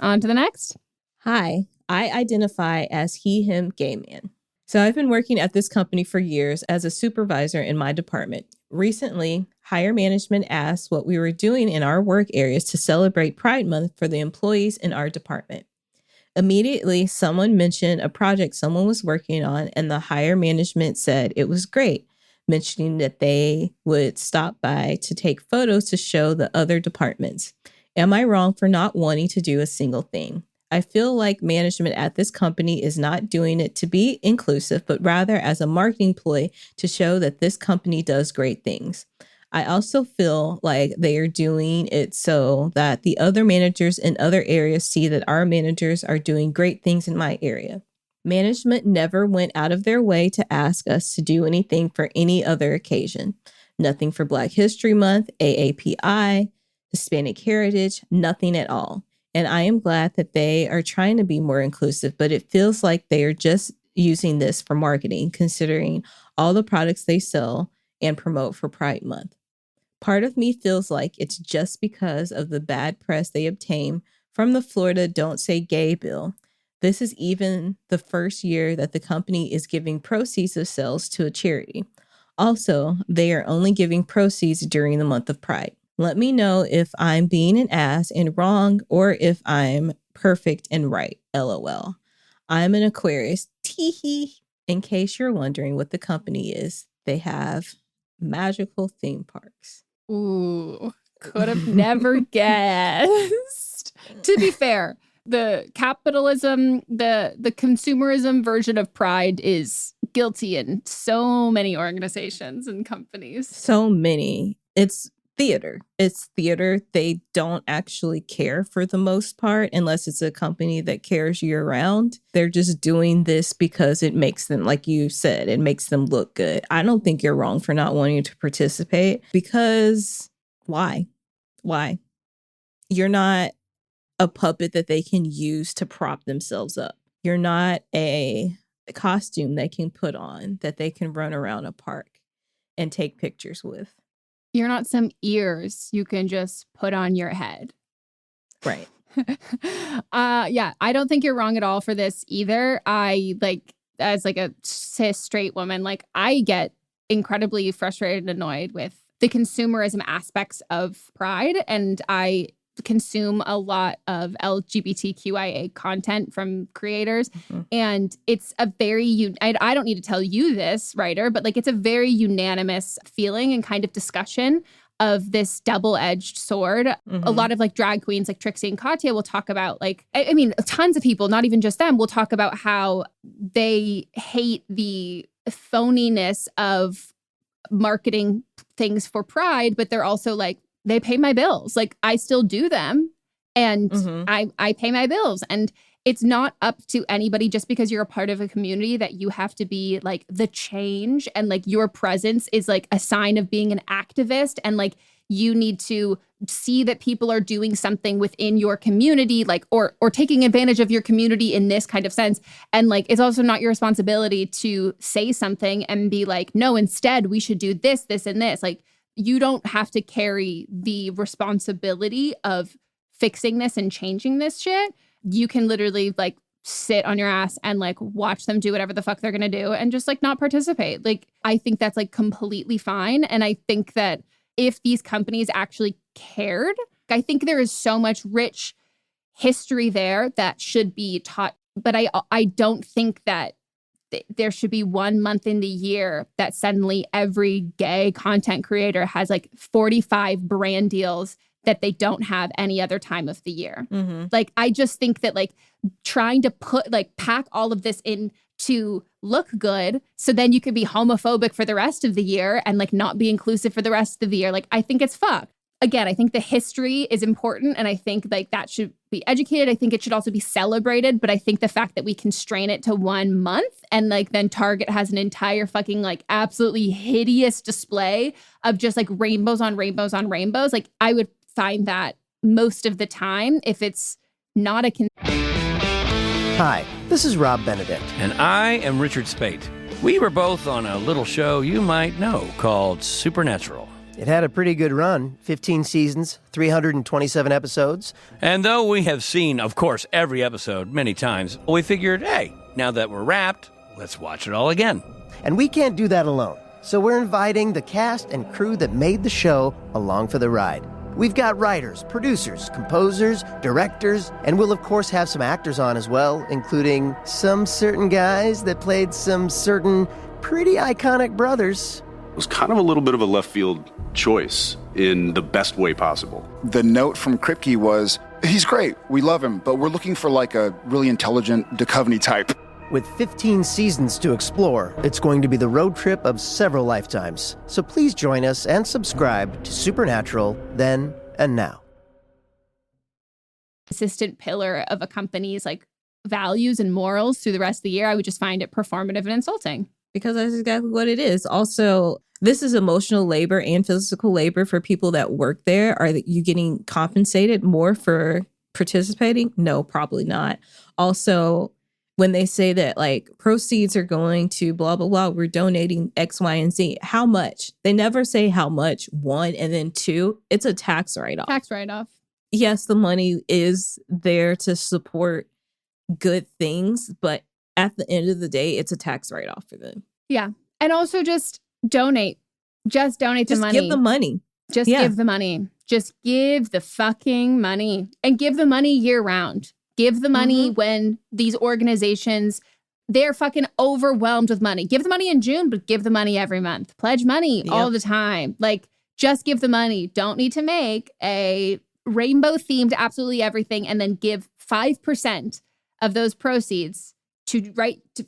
On to the next. Hi, I identify as he, him, gay man. So I've been working at this company for years as a supervisor in my department. Recently, higher management asked what we were doing in our work areas to celebrate Pride Month for the employees in our department. Immediately, someone mentioned a project someone was working on, and the higher management said it was great, mentioning that they would stop by to take photos to show the other departments. Am I wrong for not wanting to do a single thing? I feel like management at this company is not doing it to be inclusive, but rather as a marketing ploy to show that this company does great things. I also feel like they are doing it so that the other managers in other areas see that our managers are doing great things in my area. Management never went out of their way to ask us to do anything for any other occasion. Nothing for Black History Month, AAPI, Hispanic Heritage, nothing at all. And I am glad that they are trying to be more inclusive, but it feels like they are just using this for marketing, considering all the products they sell and promote for Pride Month. Part of me feels like it's just because of the bad press they obtain from the Florida Don't Say Gay bill. This is even the first year that the company is giving proceeds of sales to a charity. Also, they are only giving proceeds during the month of Pride. Let me know if I'm being an ass and wrong or if I'm perfect and right. LOL. I'm an Aquarius. Teehee. In case you're wondering what the company is, they have magical theme parks. Ooh, could have never guessed. To be fair, the capitalism, the consumerism version of Pride is guilty in so many organizations and companies. So many. It's theater. It's theater. They don't actually care for the most part, unless it's a company that cares year round. They're just doing this because it makes them, like you said, it makes them look good. I don't think you're wrong for not wanting to participate, because why? Why? You're not a puppet that they can use to prop themselves up. You're not a costume they can put on that they can run around a park and take pictures with. You're not some ears you can just put on your head. Right. Yeah, I don't think you're wrong at all for this either. I as a cis straight woman, I get incredibly frustrated and annoyed with the consumerism aspects of Pride, and I consume a lot of LGBTQIA content from creators. Mm-hmm. And it's a very, I don't need to tell you this, writer, but it's a very unanimous feeling and kind of discussion of this double-edged sword. Mm-hmm. A lot of drag queens like Trixie and Katya will talk about I mean, tons of people, not even just them, will talk about how they hate the phoniness of marketing things for Pride, but they're also they pay my bills. I still do them, and mm-hmm. I pay my bills. And it's not up to anybody just because you're a part of a community that you have to be the change, and your presence is a sign of being an activist, and you need to see that people are doing something within your community, or taking advantage of your community in this kind of sense. And it's also not your responsibility to say something and be no, instead we should do this, this, and this. You don't have to carry the responsibility of fixing this and changing this shit. You can literally sit on your ass and watch them do whatever the fuck they're going to do and just not participate. I think that's completely fine. And I think that if these companies actually cared, I think there is so much rich history there that should be taught. But I don't think that there should be 1 month in the year that suddenly every gay content creator has 45 brand deals that they don't have any other time of the year. Mm-hmm. I just think that trying to put pack all of this in to look good so then you could be homophobic for the rest of the year and not be inclusive for the rest of the year. I think it's fucked. Again, I think the history is important, and I think that should be educated. I think it should also be celebrated, but I think the fact that we constrain it to 1 month and then Target has an entire fucking absolutely hideous display of just rainbows on rainbows on rainbows, I would find that most of the time, if it's not a Hi, this is Rob Benedict. And I am Richard Spate. We were both on a little show you might know called Supernatural. It had a pretty good run, 15 seasons, 327 episodes. And though we have seen, of course, every episode many times, we figured, hey, now that we're wrapped, let's watch it all again. And we can't do that alone. So we're inviting the cast and crew that made the show along for the ride. We've got writers, producers, composers, directors, and we'll of course have some actors on as well, including some certain guys that played some certain pretty iconic brothers. It was kind of a little bit of a left field choice in the best way possible. The note from Kripke was, he's great, we love him, but we're looking for like a really intelligent Duchovny type. With 15 seasons to explore, it's going to be the road trip of several lifetimes. So please join us and subscribe to Supernatural Then and Now. Consistent pillar of a company's like values and morals through the rest of the year, I would just find it performative and insulting. Because that's exactly what it is. Also, this is emotional labor and physical labor for people that work there. Are you getting compensated more for participating? No, probably not. Also, when they say that like proceeds are going to blah, blah, blah, we're donating X, Y, and Z. How much? They never say how much, one, and then two, it's a tax write-off. Tax write-off. Yes, the money is there to support good things, but at the end of the day, it's a tax write-off for them. Yeah. And also just donate. Just donate the money. Just give the money. Just give the money. Just give the fucking money. And give the money year round. Give the money when these organizations, they're fucking overwhelmed with money. Give the money in June, but give the money every month. Pledge money all the time. Like, just give the money. Don't need to make a rainbow-themed absolutely everything and then give 5% of those proceeds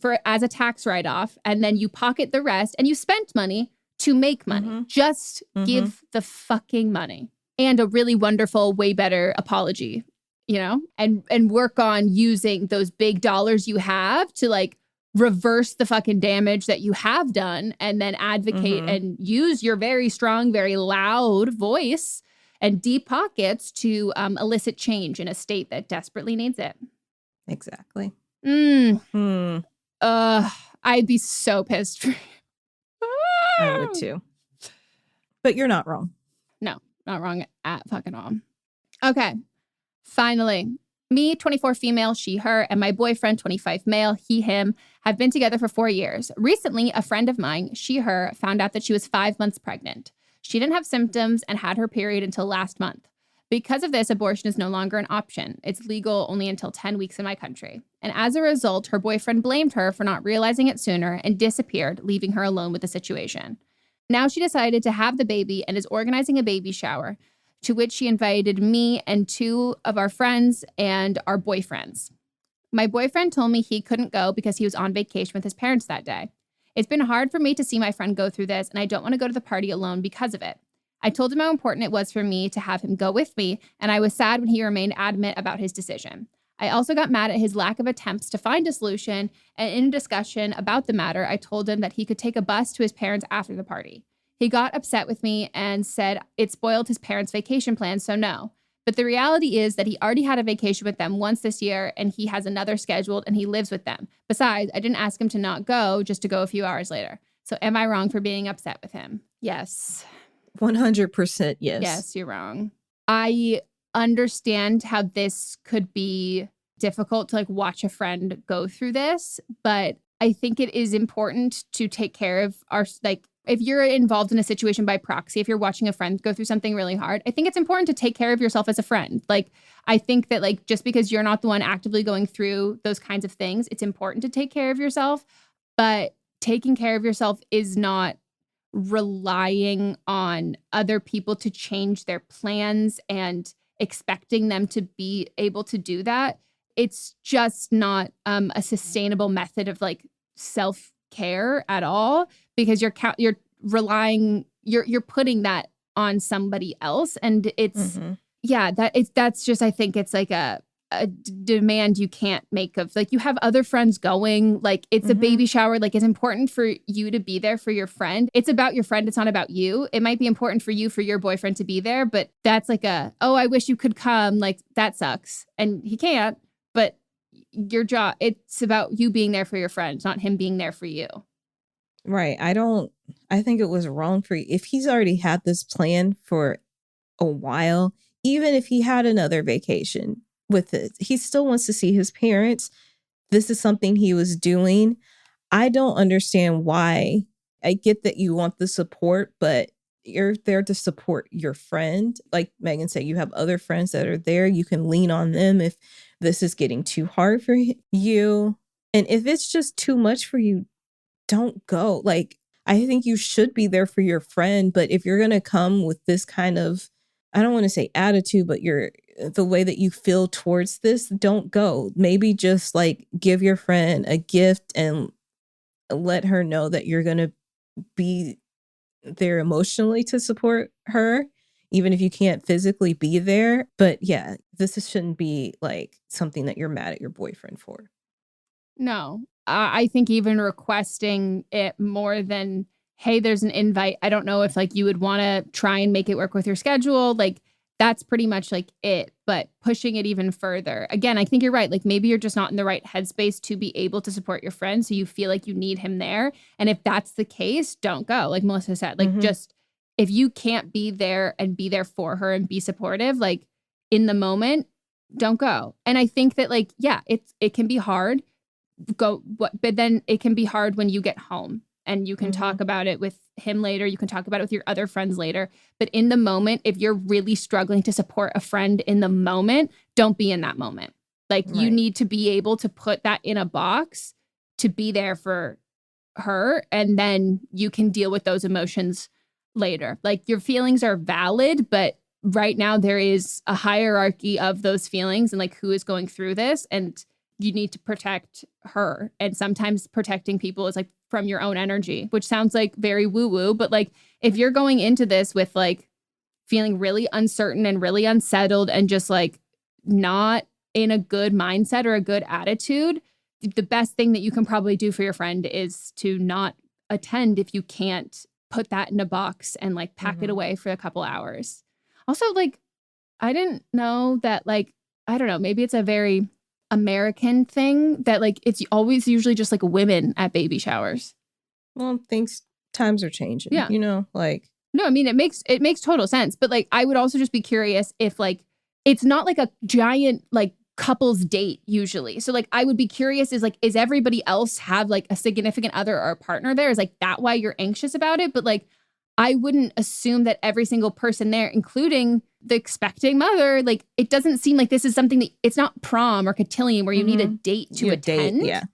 for as a tax write-off, and then you pocket the rest and you spent money to make money. Just give the fucking money. And a really wonderful, way better apology, you know, and work on using those big dollars you have to like reverse the fucking damage that you have done, and then advocate and use your very strong, very loud voice and deep pockets to elicit change in a state that desperately needs it. Exactly. I'd be so pissed for you. I would too. But you're not wrong. No, not wrong at fucking all. Okay. Finally, me, 24 female, she, her, and my boyfriend, 25 male, he, him, have been together for 4 years. Recently, a friend of mine, she, her, found out that she was 5 months pregnant. She didn't have symptoms and had her period until last month. Because of this, abortion is no longer an option. It's legal only until 10 weeks in my country. And as a result, her boyfriend blamed her for not realizing it sooner and disappeared, leaving her alone with the situation. Now she decided to have the baby and is organizing a baby shower, to which she invited me and 2 of our friends and our boyfriends. My boyfriend told me he couldn't go because he was on vacation with his parents that day. It's been hard for me to see my friend go through this, and I don't want to go to the party alone because of it. I told him how important it was for me to have him go with me, and I was sad when he remained adamant about his decision. I also got mad at his lack of attempts to find a solution, and in a discussion about the matter, I told him that he could take a bus to his parents after the party. He got upset with me and said it spoiled his parents' vacation plans, so no. But the reality is that he already had a vacation with them once this year, and he has another scheduled, and he lives with them. Besides, I didn't ask him to not go, just to go a few hours later. So am I wrong for being upset with him? Yes. 100% yes. Yes, you're wrong. I understand how this could be difficult to like watch a friend go through this, but I think it is important to take care of our, like, if you're involved in a situation by proxy, if you're watching a friend go through something really hard, I think it's important to take care of yourself as a friend. Like, I think that like, just because you're not the one actively going through those kinds of things, it's important to take care of yourself, but taking care of yourself is not relying on other people to change their plans and expecting them to be able to do that. It's just not a sustainable method of like self-care at all, because you're relying, you're putting that on somebody else, and it's that's just, I think it's like a demand you can't make of, like, you have other friends going, like, it's a baby shower, like, it's important for you to be there for your friend. It's about your friend, it's not about you. It might be important for you, for your boyfriend to be there, but that's like I wish you could come, like, that sucks, and he can't. But your job, it's about you being there for your friend, not him being there for you. Right. I don't I think it was wrong for you. If he's already had this plan for a while, even if he had another vacation with it, he still wants to see his parents. This is something he was doing. I don't understand why. I get that you want the support, but you're there to support your friend. Like Meghan said, you have other friends that are there. You can lean on them if this is getting too hard for you. And if it's just too much for you, don't go. Like, I think you should be there for your friend. But if you're going to come with this kind of, I don't want to say attitude, but the way that you feel towards this, don't go. Maybe just like give your friend a gift and let her know that you're going to be there emotionally to support her, even if you can't physically be there. But yeah, this shouldn't be like something that you're mad at your boyfriend for. No, I think even requesting it more than, hey, there's an invite. I don't know if like you would want to try and make it work with your schedule. Like that's pretty much like it, but pushing it even further. Again, I think you're right. Like maybe you're just not in the right headspace to be able to support your friend. So you feel like you need him there. And if that's the case, don't go. Like Melissa said, like just if you can't be there and be there for her and be supportive, like in the moment, don't go. And I think that like, yeah, it can be hard. But then it can be hard when you get home and you can talk about it with him later. You can talk about it with your other friends later. But in the moment, if you're really struggling to support a friend in the moment, don't be in that moment. Like you need to be able to put that in a box to be there for her. And then you can deal with those emotions later. Like your feelings are valid, but right now there is a hierarchy of those feelings and like who is going through this. And you need to protect her. And sometimes protecting people is like from your own energy, which sounds like very woo-woo. But like if you're going into this with like feeling really uncertain and really unsettled and just like not in a good mindset or a good attitude, the best thing that you can probably do for your friend is to not attend if you can't put that in a box and like pack it away for a couple hours. Also, like, I didn't know that, like, I don't know, maybe it's a very American thing that like it's always usually just like women at baby showers. Well, times are changing. Yeah, you know, like no, I mean it makes total sense. But like I would also just be curious if like it's not like a giant like couples date usually. So like I would be curious is everybody else have like a significant other or a partner there? Is like that why you're anxious about it? But like I wouldn't assume that every single person there, including the expecting mother, like it doesn't seem like this is something that it's not prom or cotillion where you need a date to attend. Date, yeah.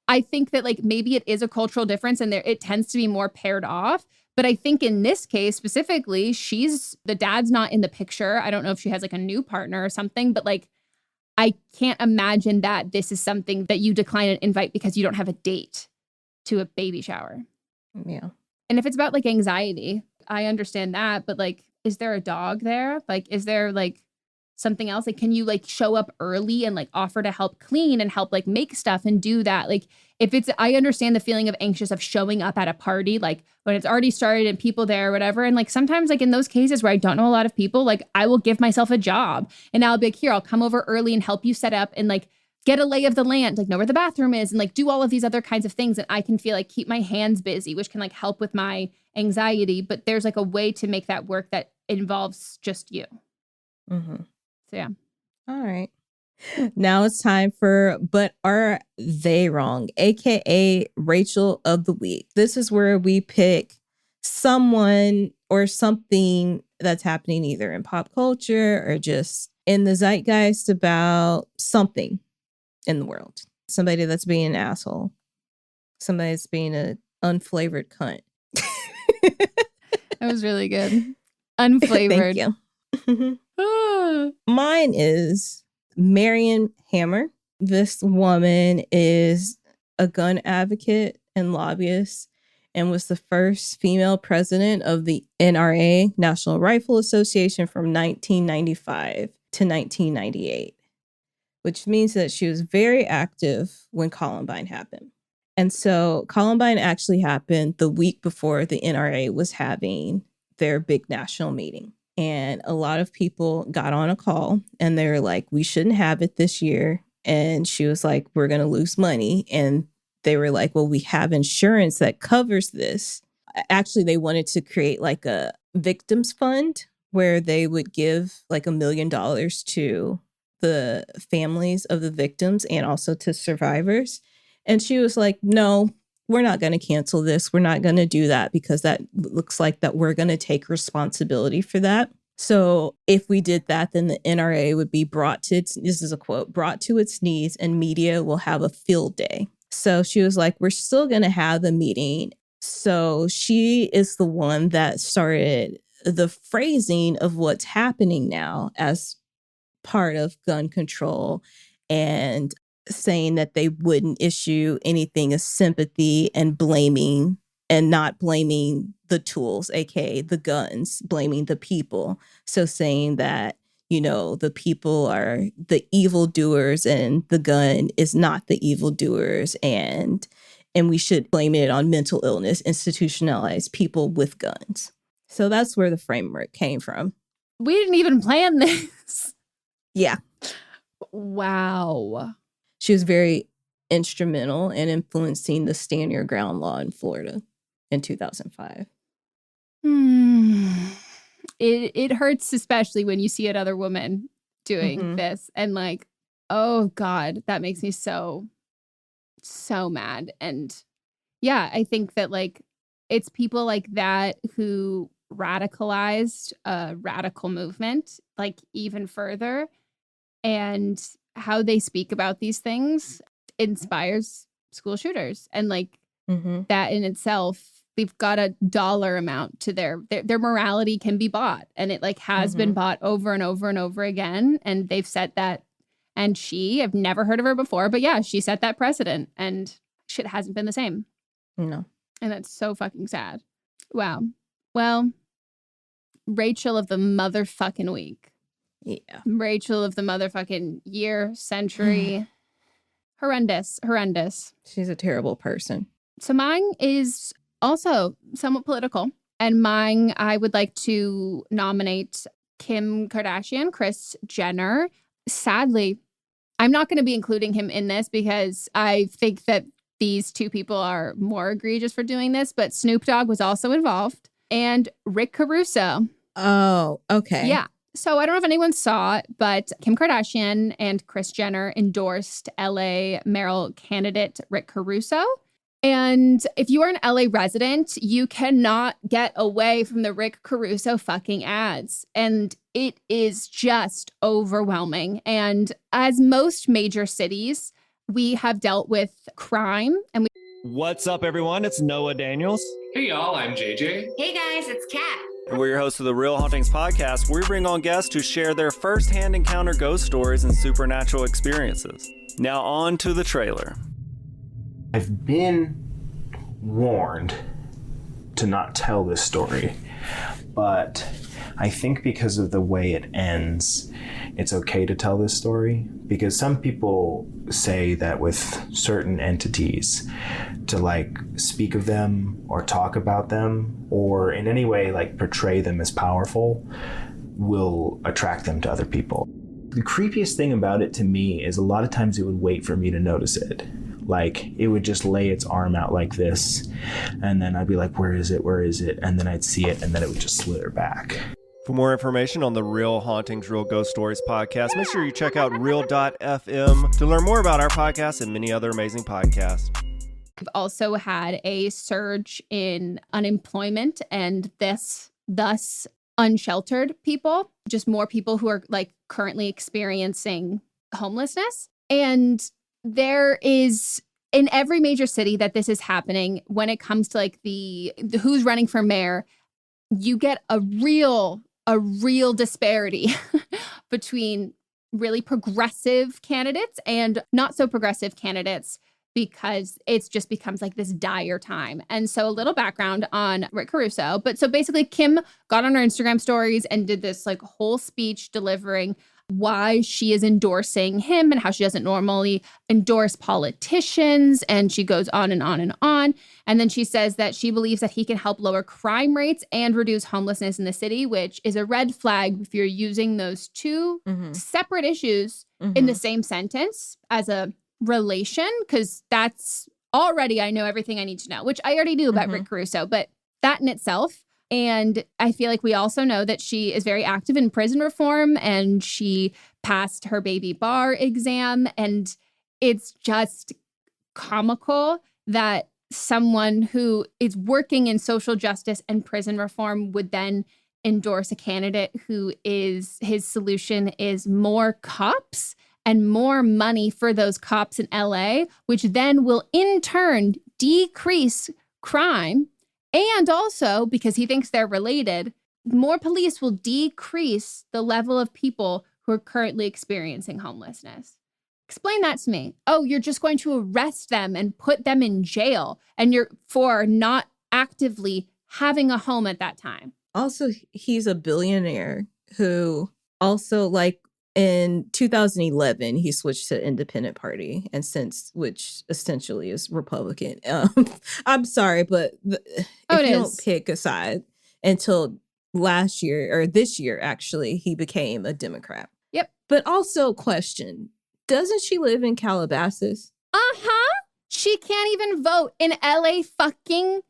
I think that like maybe it is a cultural difference and it tends to be more paired off. But I think in this case specifically, the dad's not in the picture. I don't know if she has like a new partner or something, but like I can't imagine that this is something that you decline an invite because you don't have a date to a baby shower. Yeah. And if it's about like anxiety, I understand that. But like, is there a dog there? Like, is there like something else? Like, can you like show up early and like offer to help clean and help like make stuff and do that? Like, I understand the feeling of anxious of showing up at a party, like when it's already started and people there or whatever. And like sometimes like in those cases where I don't know a lot of people, like I will give myself a job and I'll be like, here, I'll come over early and help you set up and like get a lay of the land, like know where the bathroom is and like do all of these other kinds of things. And I can feel like keep my hands busy, which can like help with my anxiety. But there's like a way to make that work that involves just you. So yeah. All right. Now it's time for But Are They Wrong? AKA Rachel of the Week. This is where we pick someone or something that's happening either in pop culture or just in the zeitgeist about something in the world. Somebody that's being an asshole. Somebody that's being an unflavored cunt. That was really good. Unflavored. Thank you. Mine is Marion Hammer. This woman is a gun advocate and lobbyist and was the first female president of the NRA, National Rifle Association, from 1995 to 1998, which means that she was very active when Columbine happened. And so Columbine actually happened the week before the NRA was having their big national meeting. And a lot of people got on a call and they were like, we shouldn't have it this year. And she was like, we're going to lose money. And they were like, well, we have insurance that covers this. Actually, they wanted to create like a victims fund where they would give like $1 million to the families of the victims and also to survivors. And she was like, no, we're not going to cancel this. We're not going to do that because that looks like that we're going to take responsibility for that. So if we did that, then the NRA would be brought to its, this is a quote, brought to its knees and media will have a field day. So she was like, we're still going to have the meeting. So she is the one that started the phrasing of what's happening now as part of gun control and saying that they wouldn't issue anything as sympathy and blaming and not blaming the tools, aka the guns, blaming the people. So saying that, you know, the people are the evildoers and the gun is not the evildoers, and we should blame it on mental illness, institutionalized people with guns. So that's where the framework came from. We didn't even plan this. Yeah. Wow. She was very instrumental in influencing the Stand Your Ground law in Florida in 2005. It hurts, especially when you see another woman doing this. And like, oh God, that makes me so mad. And yeah, I think that like it's people like that who radicalized a radical movement like even further, and how they speak about these things inspires school shooters. And like that in itself, they've got a dollar amount to their morality can be bought, and it like has been bought over and over and over again. And they've set that, and I've never heard of her before, but yeah, she set that precedent, and shit hasn't been the same. No. And that's so fucking sad. Wow. Well, Rachel of the motherfucking week. Yeah. Rachel of the motherfucking year, century. Horrendous. She's a terrible person. So mine is also somewhat political. And mine, I would like to nominate Kim Kardashian, Kris Jenner. Sadly, I'm not going to be including him in this because I think that these two people are more egregious for doing this. But Snoop Dogg was also involved. And Rick Caruso. Oh, okay. Yeah. So I don't know if anyone saw it, but Kim Kardashian and Kris Jenner endorsed LA mayoral candidate Rick Caruso. And if you are an LA resident, you cannot get away from the Rick Caruso fucking ads. And it is just overwhelming. And as most major cities, we have dealt with crime. And What's up, everyone? It's Noah Daniels. Hey, y'all. I'm JJ. Hey, guys. It's Kat. And we're your hosts of the Real Hauntings podcast, where we bring on guests who share their first-hand encounter ghost stories and supernatural experiences. Now on to the trailer. I've been warned to not tell this story, but I think because of the way it ends, it's okay to tell this story, because some people say that with certain entities, to like speak of them or talk about them or in any way like portray them as powerful will attract them to other people. The creepiest thing about it to me is a lot of times it would wait for me to notice it. Like it would just lay its arm out like this, and then I'd be like, where is it? And then I'd see it, and then it would just slither back. For more information on the Real Hauntings, Real Ghost Stories podcast, make sure you check out real.fm to learn more about our podcast and many other amazing podcasts. We've also had a surge in unemployment and thus unsheltered people, just more people who are like currently experiencing homelessness. And there is in every major city that this is happening when it comes to like the who's running for mayor, you get a real disparity between really progressive candidates and not so progressive candidates, because it just becomes like this dire time. And so a little background on Rick Caruso. But so basically Kim got on her Instagram stories and did this like whole speech delivering why she is endorsing him and how she doesn't normally endorse politicians. And she goes on and on and on. And then she says that she believes that he can help lower crime rates and reduce homelessness in the city, which is a red flag if you're using those two separate issues in the same sentence as a relation, because that's already, I know everything I need to know, which I already knew about Rick Caruso, but that in itself. And I feel like we also know that she is very active in prison reform, and she passed her baby bar exam. And it's just comical that someone who is working in social justice and prison reform would then endorse a candidate who is, his solution is more cops and more money for those cops in LA, which then will in turn decrease crime. And also, because he thinks they're related, more police will decrease the level of people who are currently experiencing homelessness. Explain that to me. Oh, you're just going to arrest them and put them in jail, and you're for not actively having a home at that time. Also, he's a billionaire who also, like, in 2011, he switched to Independent Party, and since, which essentially is Republican. I'm sorry, but if you don't pick a side until last year, or this year, actually, he became a Democrat. Yep. But also, question, doesn't she live in Calabasas? Uh-huh. She can't even vote in LA fucking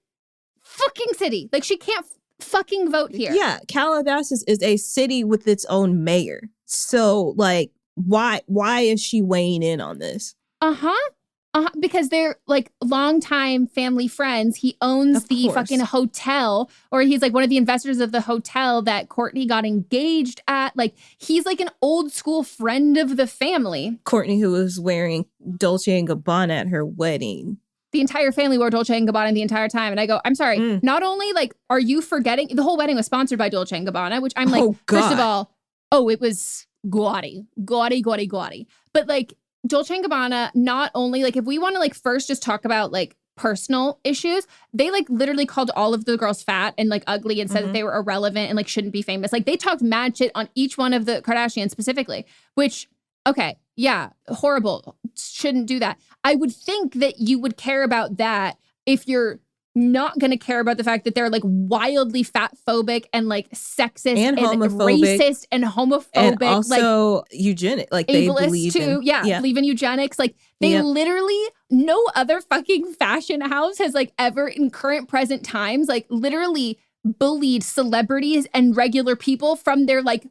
city. Like, she can't fucking vote here. Yeah, Calabasas is a city with its own mayor. So, like, why is she weighing in on this? Because they're like longtime family friends. He owns the fucking hotel, or he's like one of the investors of the hotel that Courtney got engaged at. Like, he's like an old school friend of the family. Courtney, who was wearing Dolce & Gabbana at her wedding. The entire family wore Dolce & Gabbana the entire time. And I go, I'm sorry, not only like, are you forgetting, the whole wedding was sponsored by Dolce & Gabbana, which I'm like, first of all, it was gaudy. But like, Dolce & Gabbana, not only, like, if we want to, like, first just talk about, like, personal issues, they, like, literally called all of the girls fat and, like, ugly and said that they were irrelevant and, like, shouldn't be famous. Like, they talked mad shit on each one of the Kardashians specifically, which, okay, yeah, horrible. Shouldn't do that. I would think that you would care about that if you're not going to care about the fact that they're like wildly fat phobic and like sexist and racist and homophobic, and also like eugenic, like they believe believe in eugenics. Like they literally, no other fucking fashion house has like ever in current present times like literally bullied celebrities and regular people from their like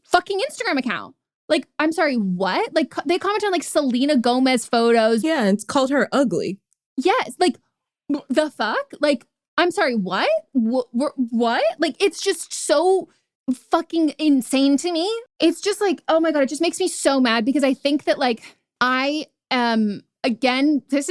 fucking Instagram account. Like, I'm sorry, what? Like they comment on like Selena Gomez photos. Yeah, and it's called her ugly. Yes, like the fuck? Like, I'm sorry, what? What? Like, it's just so fucking insane to me. It's just like, oh my God, it just makes me so mad because I think that like, I am, again, this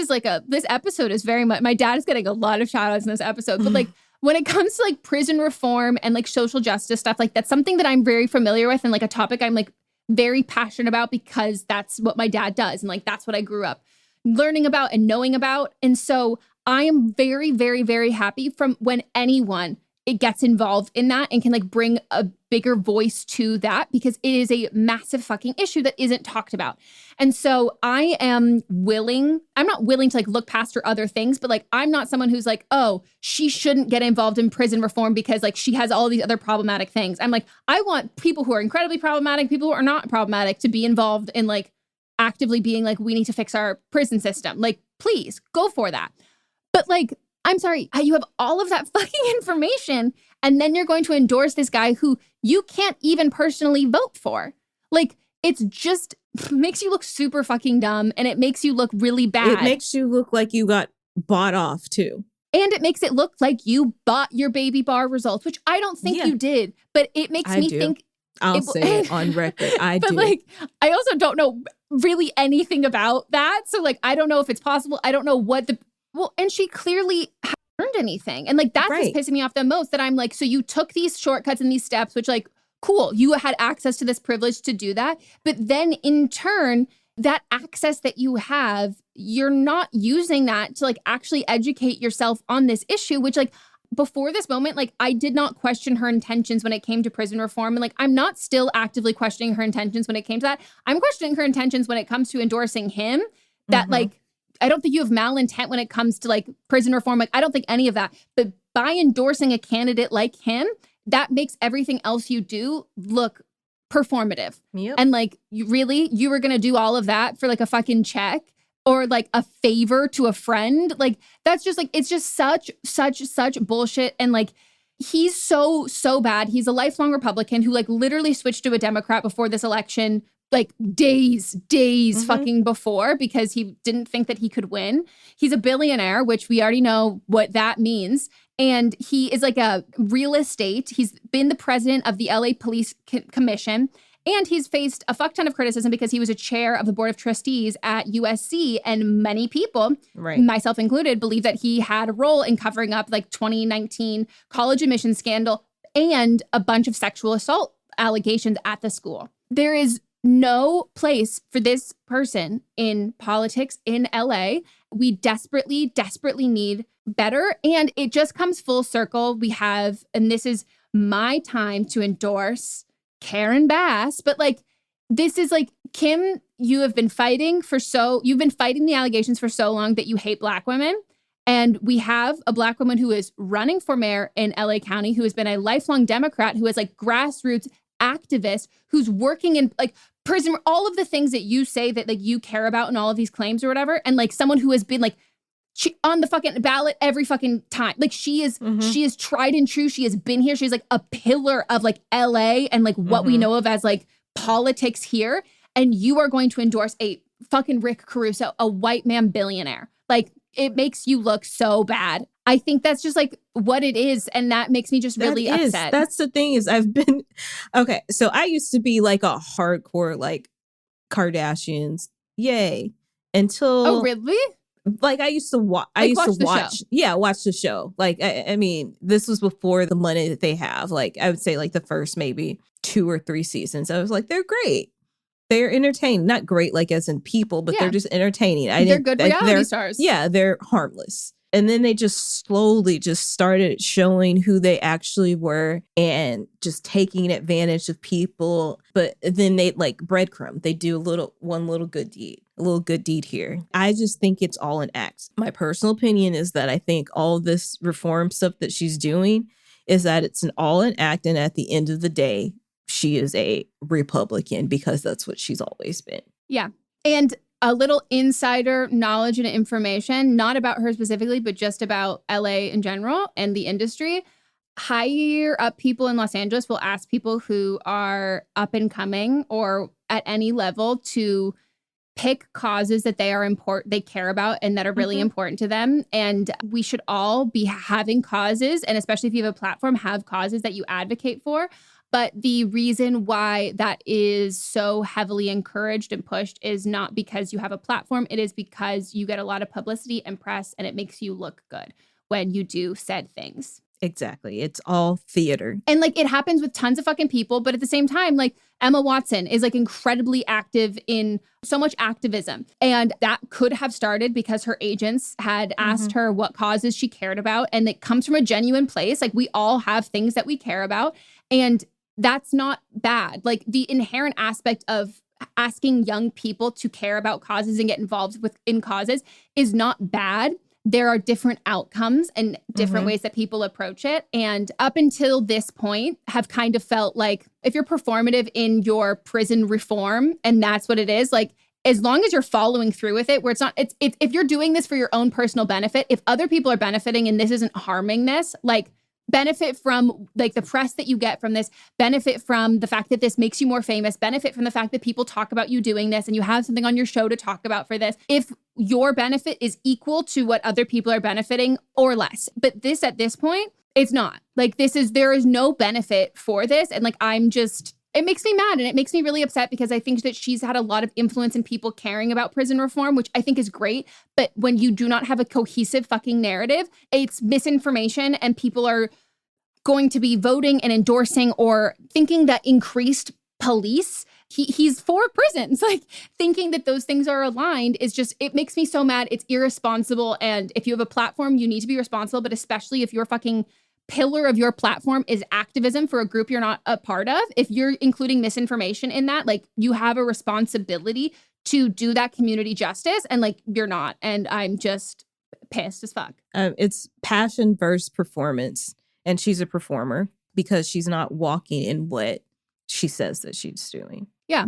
episode is very much, my dad is getting a lot of shout outs in this episode, but like, when it comes to like prison reform and like social justice stuff, like that's something that I'm very familiar with and like a topic I'm like very passionate about because that's what my dad does. And like, that's what I grew up learning about and knowing about. And so I am very, very, very happy from when anyone it gets involved in that and can like bring a bigger voice to that because it is a massive fucking issue that isn't talked about. And so I'm not willing to like look past her other things, but like, I'm not someone who's like, oh, she shouldn't get involved in prison reform because like she has all these other problematic things. I'm like, I want people who are incredibly problematic, people who are not problematic to be involved in like actively being like, we need to fix our prison system. Like, please go for that. But like, I'm sorry, you have all of that fucking information and then you're going to endorse this guy who you can't even personally vote for. Like, it's just makes you look super fucking dumb and it makes you look really bad. It makes you look like you got bought off too. And it makes it look like you bought your baby bar results, which I don't think you did, but it makes me think. I'll say it on record. I do. But like, I also don't know really anything about that. So like, I don't know if it's possible. I don't know what and she clearly hasn't learned anything. And like, that's what's pissing me off the most, that I'm like, so you took these shortcuts and these steps, which like, cool, you had access to this privilege to do that. But then in turn, that access that you have, you're not using that to like actually educate yourself on this issue, which like before this moment, like I did not question her intentions when it came to prison reform. And like, I'm not still actively questioning her intentions when it came to that. I'm questioning her intentions when it comes to endorsing him, that like, I don't think you have malintent when it comes to like prison reform. Like, I don't think any of that. But by endorsing a candidate like him, that makes everything else you do look performative. Yep. And like, you were going to do all of that for like a fucking check? or like a favor to a friend. Like that's just like, it's just such bullshit. And like, he's so bad. He's a lifelong Republican who like literally switched to a Democrat before this election, like days fucking before, because he didn't think that he could win. He's a billionaire, which we already know what that means. And he is like a real estate. He's been the president of the LA Police Commission. And he's faced a fuck ton of criticism because he was a chair of the board of trustees at USC. And many people, myself included, believe that he had a role in covering up like 2019 college admission scandal and a bunch of sexual assault allegations at the school. There is no place for this person in politics in LA. We desperately need better. And it just comes full circle. We have, and this is my time to endorse Karen Bass, but like, this is like, Kim, you've been fighting the allegations for so long that you hate Black women. And we have a Black woman who is running for mayor in LA County, who has been a lifelong Democrat, who is like grassroots activist, who's working in like prison, all of the things that you say that like you care about in all of these claims or whatever. And like someone who has been like on the fucking ballot every fucking time. Like she is tried and true. She has been here. She's like a pillar of like LA and like what we know of as like politics here. And you are going to endorse a fucking Rick Caruso, a white man billionaire. Like it makes you look so bad. I think that's just like what it is. And that makes me just really upset. That's the thing is okay. So I used to be like a hardcore, like Kardashians. Yay. Until. Oh, really? Like I used to watch. Watch the show. Like I mean, this was before the money that they have. Like I would say, like the first maybe 2 or 3 seasons. I was like, they're great. They're entertaining. Not great, like as in people, but they're just entertaining. They're good reality stars. Yeah, they're harmless. And then they just slowly just started showing who they actually were and just taking advantage of people. But then they like breadcrumb. They do one little good deed here. I just think it's all an act. My personal opinion is that I think all this reform stuff that she's doing is that it's all an act. And at the end of the day, she is a Republican because that's what she's always been. Yeah. And a little insider knowledge and information, not about her specifically, but just about LA in general and the industry. Higher up people in Los Angeles will ask people who are up and coming or at any level to pick causes that they care about and that are really important to them. And we should all be having causes, and especially if you have a platform, have causes that you advocate for. But the reason why that is so heavily encouraged and pushed is not because you have a platform. It is because you get a lot of publicity and press, and it makes you look good when you do said things. Exactly. It's all theater. And like it happens with tons of fucking people. But at the same time, like Emma Watson is like incredibly active in so much activism. And that could have started because her agents had asked her what causes she cared about. And it comes from a genuine place. Like we all have things that we care about. And that's not bad. Like the inherent aspect of asking young people to care about causes and get involved in causes is not bad. There are different outcomes and different ways that people approach it. And up until this point have kind of felt like if you're performative in your prison reform and that's what it is, like as long as you're following through with it, where it's not, if you're doing this for your own personal benefit, if other people are benefiting and this isn't harming this, like benefit from like the press that you get from this, benefit from the fact that this makes you more famous, benefit from the fact that people talk about you doing this and you have something on your show to talk about for this. If your benefit is equal to what other people are benefiting or less. But this at this point, it's not. Like there is no benefit for this. And like, it makes me mad and it makes me really upset because I think that she's had a lot of influence in people caring about prison reform, which I think is great. But when you do not have a cohesive fucking narrative, it's misinformation and people are going to be voting and endorsing or thinking that increased police, he's for prisons. Like thinking that those things are aligned is just, it makes me so mad. It's irresponsible. And if you have a platform, you need to be responsible, but especially if your fucking pillar of your platform is activism for a group you're not a part of, if you're including misinformation in that, like you have a responsibility to do that community justice and like you're not. And I'm just pissed as fuck. It's passion versus performance. And she's a performer because she's not walking in what she says that she's doing. Yeah.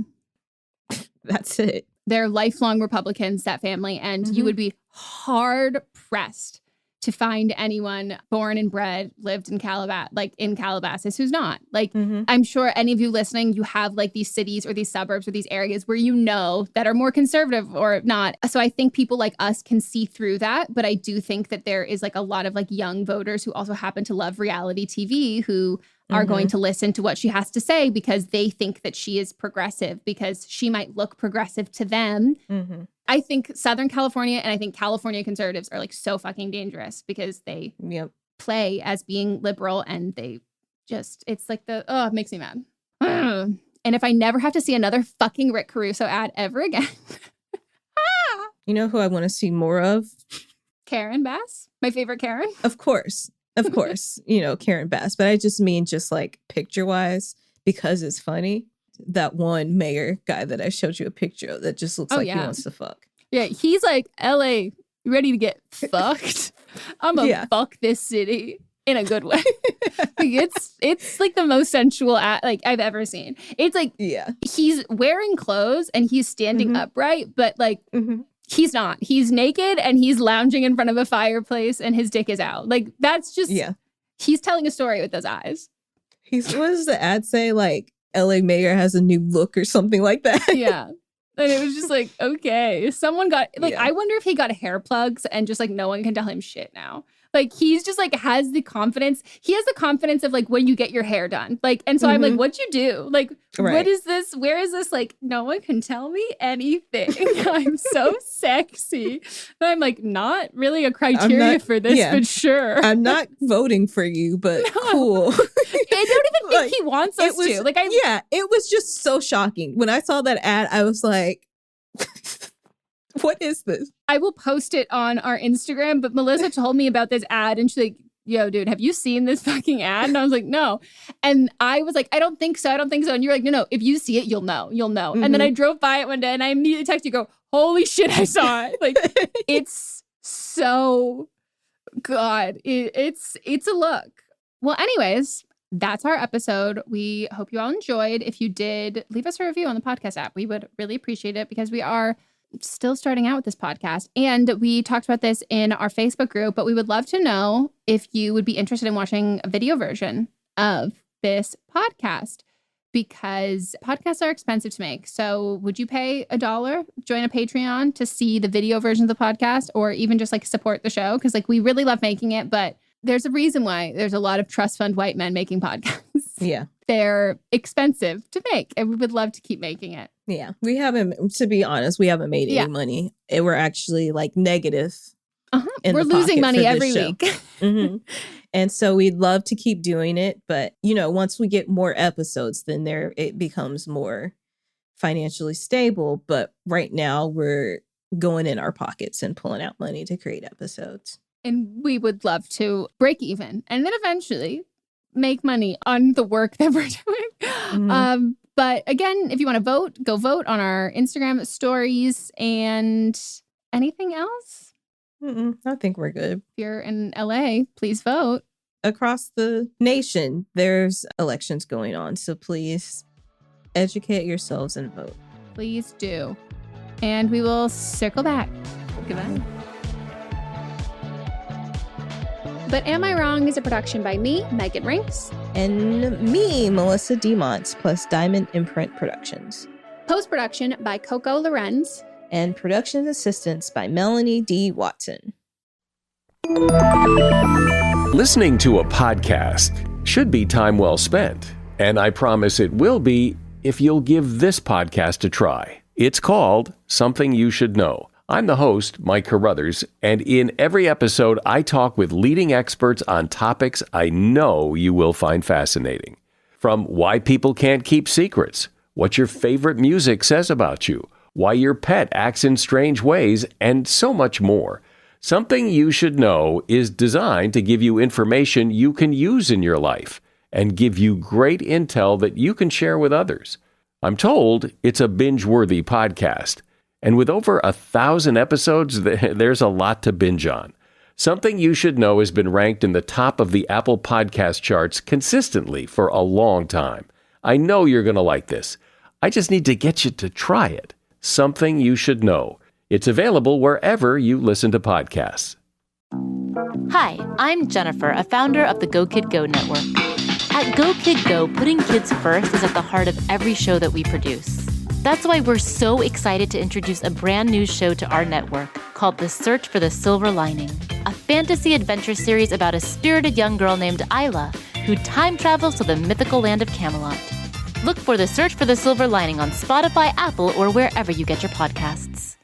That's it. They're lifelong Republicans, that family, and you would be hard pressed to find anyone born and bred, lived in Calabasas who's not. Like, I'm sure any of you listening, you have like these cities or these suburbs or these areas where you know that are more conservative or not. So I think people like us can see through that. But I do think that there is like a lot of like young voters who also happen to love reality TV who are going to listen to what she has to say because they think that she is progressive, because she might look progressive to them. I think Southern California and I think California conservatives are like so fucking dangerous because they play as being liberal and they just, it's like it makes me mad. And if I never have to see another fucking Rick Caruso ad ever again. You know who I want to see more of? Karen Bass, my favorite Karen. Of course, Karen Bass. But I just mean just like picture wise, because it's funny. That one mayor guy that I showed you a picture of that just looks like he wants to fuck. Yeah, he's like, LA, you ready to get fucked? I'm gonna fuck this city in a good way. Like, it's like the most sensual like I've ever seen. It's like he's wearing clothes and he's standing upright, but like he's not. He's naked and he's lounging in front of a fireplace and his dick is out. Like that's just he's telling a story with those eyes. What does the ad say? Like, LA mayor has a new look or something like that. Yeah. And it was just like, okay, someone got like, I wonder if he got hair plugs and just like no one can tell him shit now. Like he's just like has the confidence. He has the confidence of like when you get your hair done. Like, and so I'm like, what'd you do? Like, what is this? Where is this? Like, no one can tell me anything. I'm so sexy. But I'm like, not really a criteria for this, but sure. I'm not voting for you, but cool. I don't even think he wants us to. Like, it was just so shocking. When I saw that ad, I was like, what is this? I will post it on our Instagram, but Melisa told me about this ad and she's like, yo, dude, have you seen this fucking ad? And I was like, no. And I was like, I don't think so. And you're like, no, if you see it, you'll know. And then I drove by it one day and I immediately texted you, go, holy shit, I saw it. Like, it's so, God, it's a look. Well, anyways, that's our episode. We hope you all enjoyed. If you did, leave us a review on the podcast app. We would really appreciate it because we are still starting out with this podcast. And we talked about this in our Facebook group, but we would love to know if you would be interested in watching a video version of this podcast because podcasts are expensive to make. So would you pay $1, join a Patreon to see the video version of the podcast, or even just like support the show? Because like we really love making it, but there's a reason why there's a lot of trust fund white men making podcasts. Yeah. They're expensive to make and we would love to keep making it. Yeah. We haven't, to be honest, we haven't made any money. We're actually like negative. We're losing money every week. And so we'd love to keep doing it. But, once we get more episodes, then it becomes more financially stable. But right now we're going in our pockets and pulling out money to create episodes. And we would love to break even and then eventually make money on the work that we're doing. But again, if you want to vote, go vote on our Instagram stories. And anything else? I think we're good. If you're in LA, please vote. Across the nation, there's elections going on. So please educate yourselves and vote. Please do. And we will circle back. Goodbye. But Am I Wrong is a production by me, Megan Rinks. And me, Melisa DeMonts, plus Diamond Imprint Productions. Post-production by Coco Lorenz. And production assistance by Melanie D. Watson. Listening to a podcast should be time well spent. And I promise it will be if you'll give this podcast a try. It's called Something You Should Know. I'm the host, Mike Carruthers, and in every episode, I talk with leading experts on topics I know you will find fascinating. From why people can't keep secrets, what your favorite music says about you, why your pet acts in strange ways, and so much more. Something You Should Know is designed to give you information you can use in your life and give you great intel that you can share with others. I'm told it's a binge-worthy podcast. And with over 1,000 episodes, there's a lot to binge on. Something You Should Know has been ranked in the top of the Apple Podcast charts consistently for a long time. I know you're going to like this. I just need to get you to try it. Something You Should Know. It's available wherever you listen to podcasts. Hi, I'm Jennifer, a founder of the Go Kid Go network. At Go Kid Go, putting kids first is at the heart of every show that we produce. That's why we're so excited to introduce a brand new show to our network called The Search for the Silver Lining, a fantasy adventure series about a spirited young girl named Isla who time travels to the mythical land of Camelot. Look for The Search for the Silver Lining on Spotify, Apple, or wherever you get your podcasts.